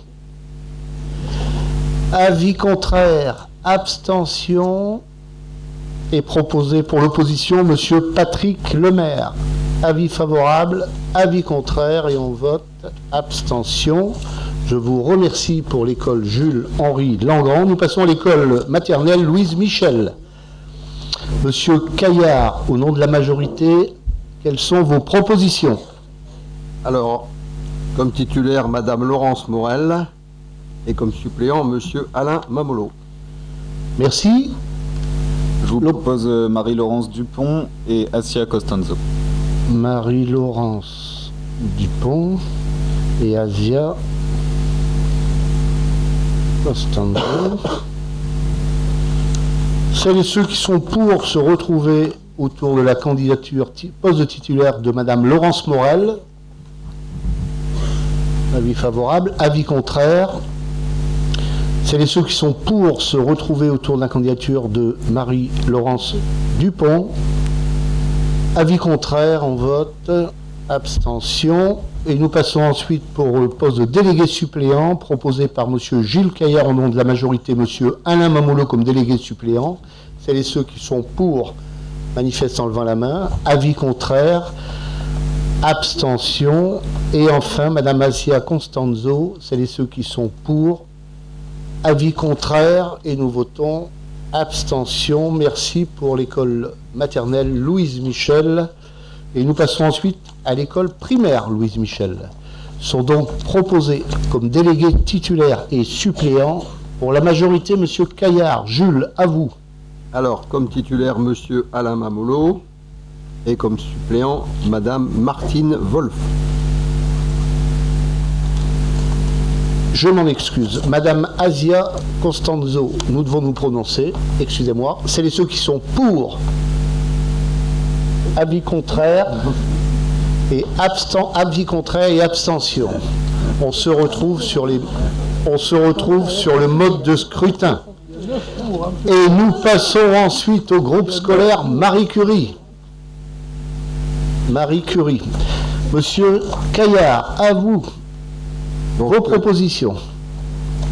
Avis contraire, abstention est proposé pour l'opposition Monsieur Patrick Lemaire. Avis favorable, avis contraire et on vote abstention. Je vous remercie pour l'école Jules-Henri Langrand. Nous passons à l'école maternelle Louise Michel. Monsieur Caillard, au nom de la majorité, quelles sont vos propositions? Alors, comme titulaire, Madame Laurence Morel et comme suppléant, Monsieur Alain Mamolo. Merci. Je vous propose Marie-Laurence Dupont et Assia Costanzo. Marie-Laurence Dupont. Dupont et Asia Costanzo. Celles et ceux qui sont pour se retrouver autour de la candidature poste de titulaire de Madame Laurence Morel. Avis favorable. Avis contraire. Celles et ceux qui sont pour se retrouver autour de la candidature de Marie-Laurence Dupont. Avis contraire, on vote. Abstention. Et nous passons ensuite pour le poste de délégué suppléant proposé par M. Gilles Caillard au nom de la majorité, M. Alain Mamolo comme délégué suppléant. Celles et ceux qui sont pour manifestent en levant la main. Avis contraire. Abstention. Et enfin, Mme Asia Costanzo, celles et ceux qui sont pour. Avis contraire. Et nous votons abstention. Merci pour l'école maternelle Louise Michel. Et nous passons ensuite à l'école primaire Louise Michel. Sont donc proposés comme délégués titulaires et suppléants pour la majorité M. Caillard. Jules, à vous. Alors, comme titulaire, M. Alain Mamolo, et comme suppléant, Mme Martine Wolf. Je m'en excuse. Madame Asia Costanzo, nous devons nous prononcer. Excusez-moi. C'est les ceux qui sont pour. Avis contraire et avis contraire et abstention. On se retrouve sur le mode de scrutin. Et nous passons ensuite au groupe scolaire Marie Curie. Marie Curie. Monsieur Caillard, à vous. Donc, vos propositions.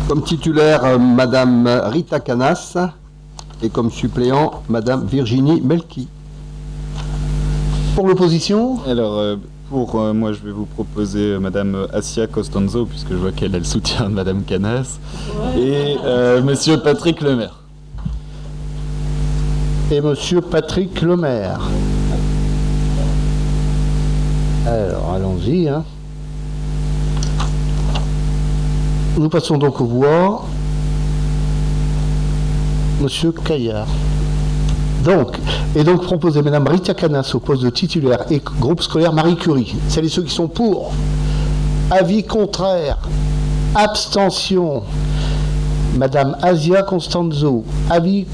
Comme titulaire, Madame Rita Canas, et comme suppléant, Madame Virginie Melki. Pour l'opposition? Alors, pour moi, je vais vous proposer Madame Asia Costanzo, puisque je vois qu'elle a le soutien de Madame Canas, et Monsieur Patrick Lemaire. Et Monsieur Patrick Lemaire. Alors, allons-y. Hein. Nous passons donc aux voix. Monsieur Caillard. Donc proposer Madame Rita Canas au poste de titulaire et groupe scolaire Marie Curie. Celles et ceux qui sont pour. Avis contraire. Abstention. Madame Asia Costanzo. Avis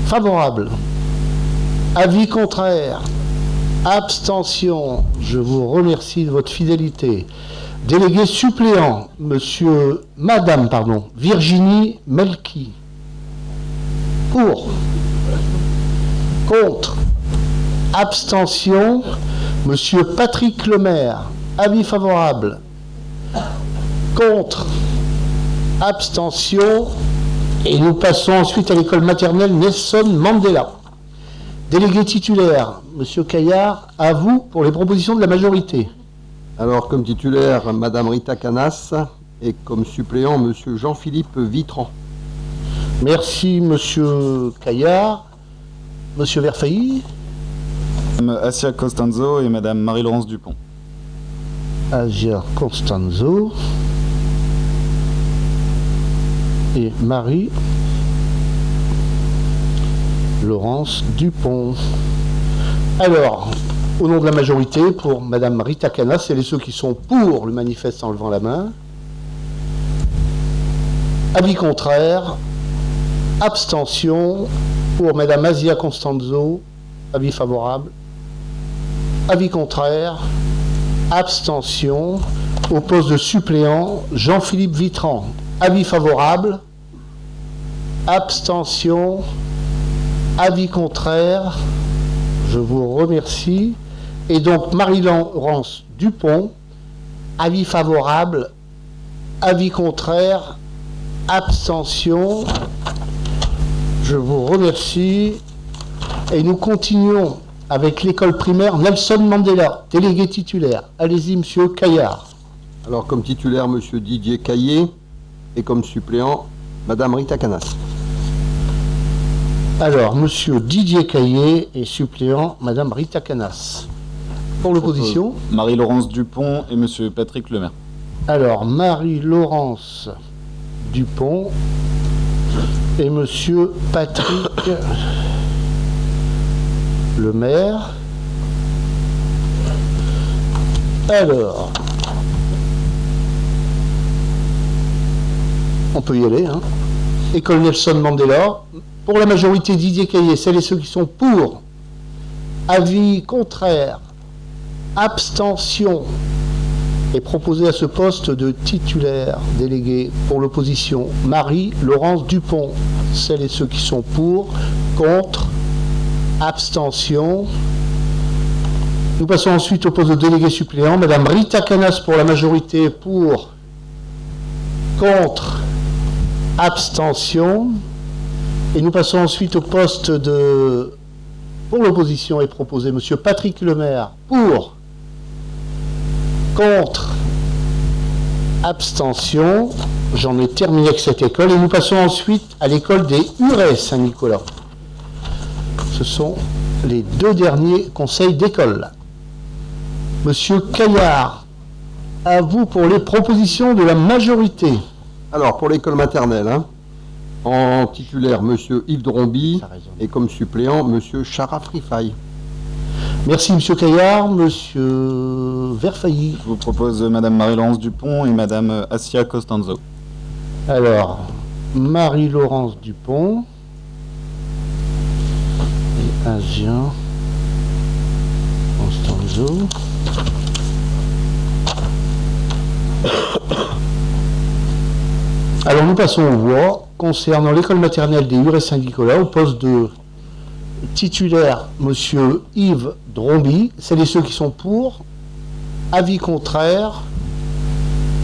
favorable. Avis contraire. Abstention. Je vous remercie de votre fidélité. Délégué suppléant, Madame Virginie Melki. Pour. Contre. Abstention. Monsieur Patrick Lemaire. Avis favorable. Contre. Abstention. Et nous passons ensuite à l'école maternelle Nelson Mandela. Délégué titulaire, Monsieur Caillard, à vous pour les propositions de la majorité. Alors, comme titulaire, Madame Rita Canas, et comme suppléant, Monsieur Jean-Philippe Vitran. Merci, Monsieur Caillard. Monsieur Verfailly. Madame Asia Costanzo et Madame Marie-Laurence Dupont. Asia Costanzo et Marie-Laurence Dupont. Alors, au nom de la majorité, pour Madame Rita Canas, et ceux qui sont pour le manifeste en levant la main. Avis contraire. Abstention. Pour Madame Asia Costanzo. Avis favorable. Avis contraire. Abstention. Au poste de suppléant, Jean-Philippe Vitran. Avis favorable. Abstention. Avis contraire. Je vous remercie. Et donc, Marie-Laurence Dupont, avis favorable, avis contraire, abstention. Je vous remercie. Et nous continuons avec l'école primaire Nelson Mandela, délégué titulaire. Allez-y, Monsieur Caillard. Alors, comme titulaire, Monsieur Didier Caillé, et comme suppléant, Madame Rita Canas. Alors, Monsieur Didier Caillé et suppléant, Madame Rita Canas. Pour l'opposition, Marie-Laurence Dupont et Monsieur Patrick Lemaire. Alors, Marie-Laurence Dupont et Monsieur Patrick Lemaire. Alors, On peut y aller. Hein. École Nelson Mandela. Pour la majorité, Didier Caillé. Celles et ceux qui sont pour. Avis contraire. Abstention. Est proposé à ce poste de titulaire délégué pour l'opposition Marie-Laurence Dupont. Celles et ceux qui sont pour, contre, abstention. Nous passons ensuite au poste de délégué suppléant. Madame Rita Canas pour la majorité, pour, contre, abstention. Et nous passons ensuite au poste de... Pour l'opposition est proposé Monsieur Patrick Lemaire, pour, contre, abstention. J'en ai terminé avec cette école. Et nous passons ensuite à l'école des Hurets Saint-Nicolas. Ce sont les deux derniers conseils d'école. Monsieur Caillard, à vous pour les propositions de la majorité. Alors, pour l'école maternelle, hein, en titulaire, Monsieur Yves Dromby, et comme suppléant, Monsieur Charaf Rifaille. Merci, Monsieur Caillard. Monsieur Verfailly. Je vous propose Madame Marie-Laurence Dupont et Madame Assia Costanzo. Alors, Marie-Laurence Dupont et Assia Costanzo. Alors, nous passons aux voix concernant l'école maternelle des Hurets Saint-Nicolas au poste de titulaire, Monsieur Yves Dromby. Celles et ceux qui sont pour, avis contraire,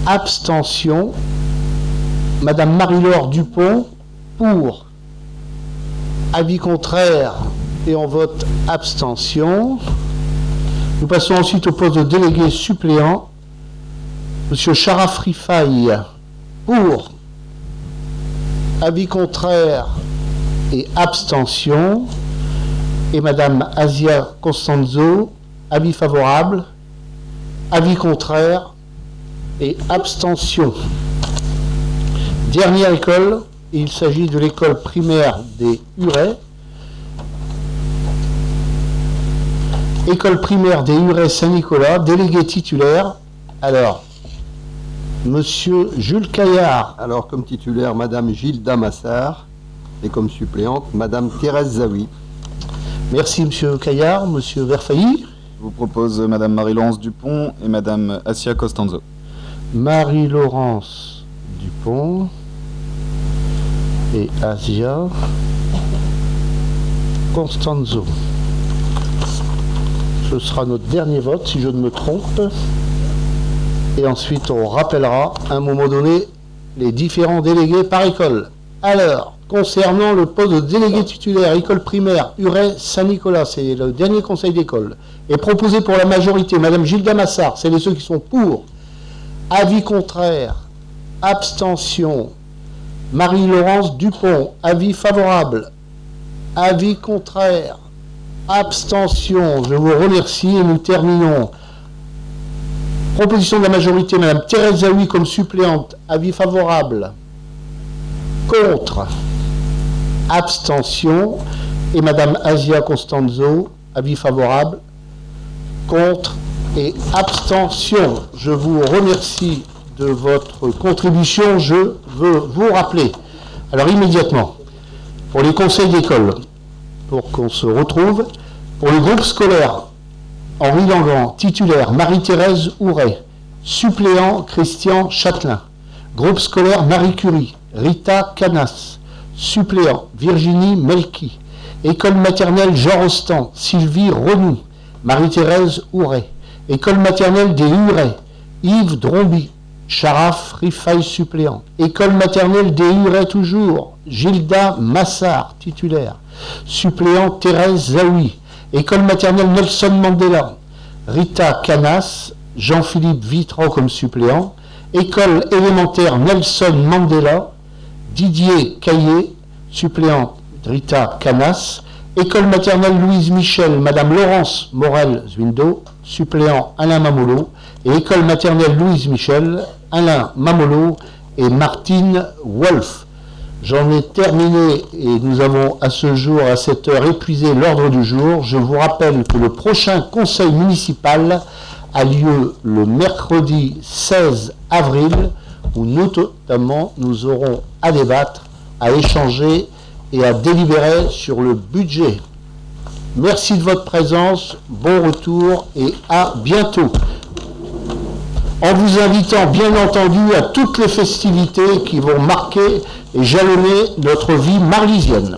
abstention. Madame Marie-Laure Dupont, pour, avis contraire et on vote abstention. Nous passons ensuite au poste de délégué suppléant, Monsieur Charaf Rifaille, pour, avis contraire et abstention. Et Madame Assia Costanzo, avis favorable, avis contraire et abstention. Dernière école, il s'agit de l'école primaire des Hurets. École primaire des Hurets Saint-Nicolas, délégué titulaire. Alors, Monsieur Jules Caillard. Alors, comme titulaire, Madame Gilda Massard, et comme suppléante, Madame Thérèse Zawi. Merci, Monsieur Caillard. Monsieur Verfailly. Je vous propose Madame Marie-Laurence Dupont et Madame Assia Costanzo. Marie-Laurence Dupont et Assia Costanzo. Ce sera notre dernier vote, si je ne me trompe. Et ensuite, on rappellera, à un moment donné, les différents délégués par école. Alors, concernant le poste de délégué titulaire, école primaire, Hurets Saint-Nicolas, c'est le dernier conseil d'école, est proposé pour la majorité, Madame Gilda Massard, c'est les ceux qui sont pour, avis contraire, abstention, Marie-Laurence Dupont, avis favorable, avis contraire, abstention, je vous remercie et nous terminons. Proposition de la majorité, Madame Thérèse Zawi comme suppléante, avis favorable, contre, abstention, et Madame Assia Costanzo, avis favorable, contre et abstention. Je vous remercie de votre contribution. Je veux vous rappeler, alors immédiatement, pour les conseils d'école, pour qu'on se retrouve, pour le groupe scolaire, Henri Langan, titulaire, Marie-Thérèse Houret, suppléant, Christian Châtelain, groupe scolaire Marie Curie, Rita Canas, suppléant, Virginie Melki, école maternelle Jean Rostand, Sylvie Renou, Marie-Thérèse Houret, école maternelle des Hurets, Yves Dromby, Charaf Rifaille suppléant, école maternelle des Hurets toujours, Gilda Massard, titulaire, suppléant, Thérèse Zawi, école maternelle Nelson Mandela, Rita Canas, Jean-Philippe Vitran comme suppléant, école élémentaire Nelson Mandela, Didier Caillé, suppléant Rita Canas, école maternelle Louise Michel, Madame Laurence Morel-Zwindo, suppléant Alain Mamolo, et école maternelle Louise Michel, Alain Mamolo et Martine Wolf. J'en ai terminé et nous avons à ce jour, à cette heure, épuisé l'ordre du jour. Je vous rappelle que le prochain conseil municipal a lieu le mercredi 16 avril où notamment nous aurons à débattre, à échanger et à délibérer sur le budget. Merci de votre présence, bon retour et à bientôt. En vous invitant bien entendu à toutes les festivités qui vont marquer et jalonner notre vie marlysienne.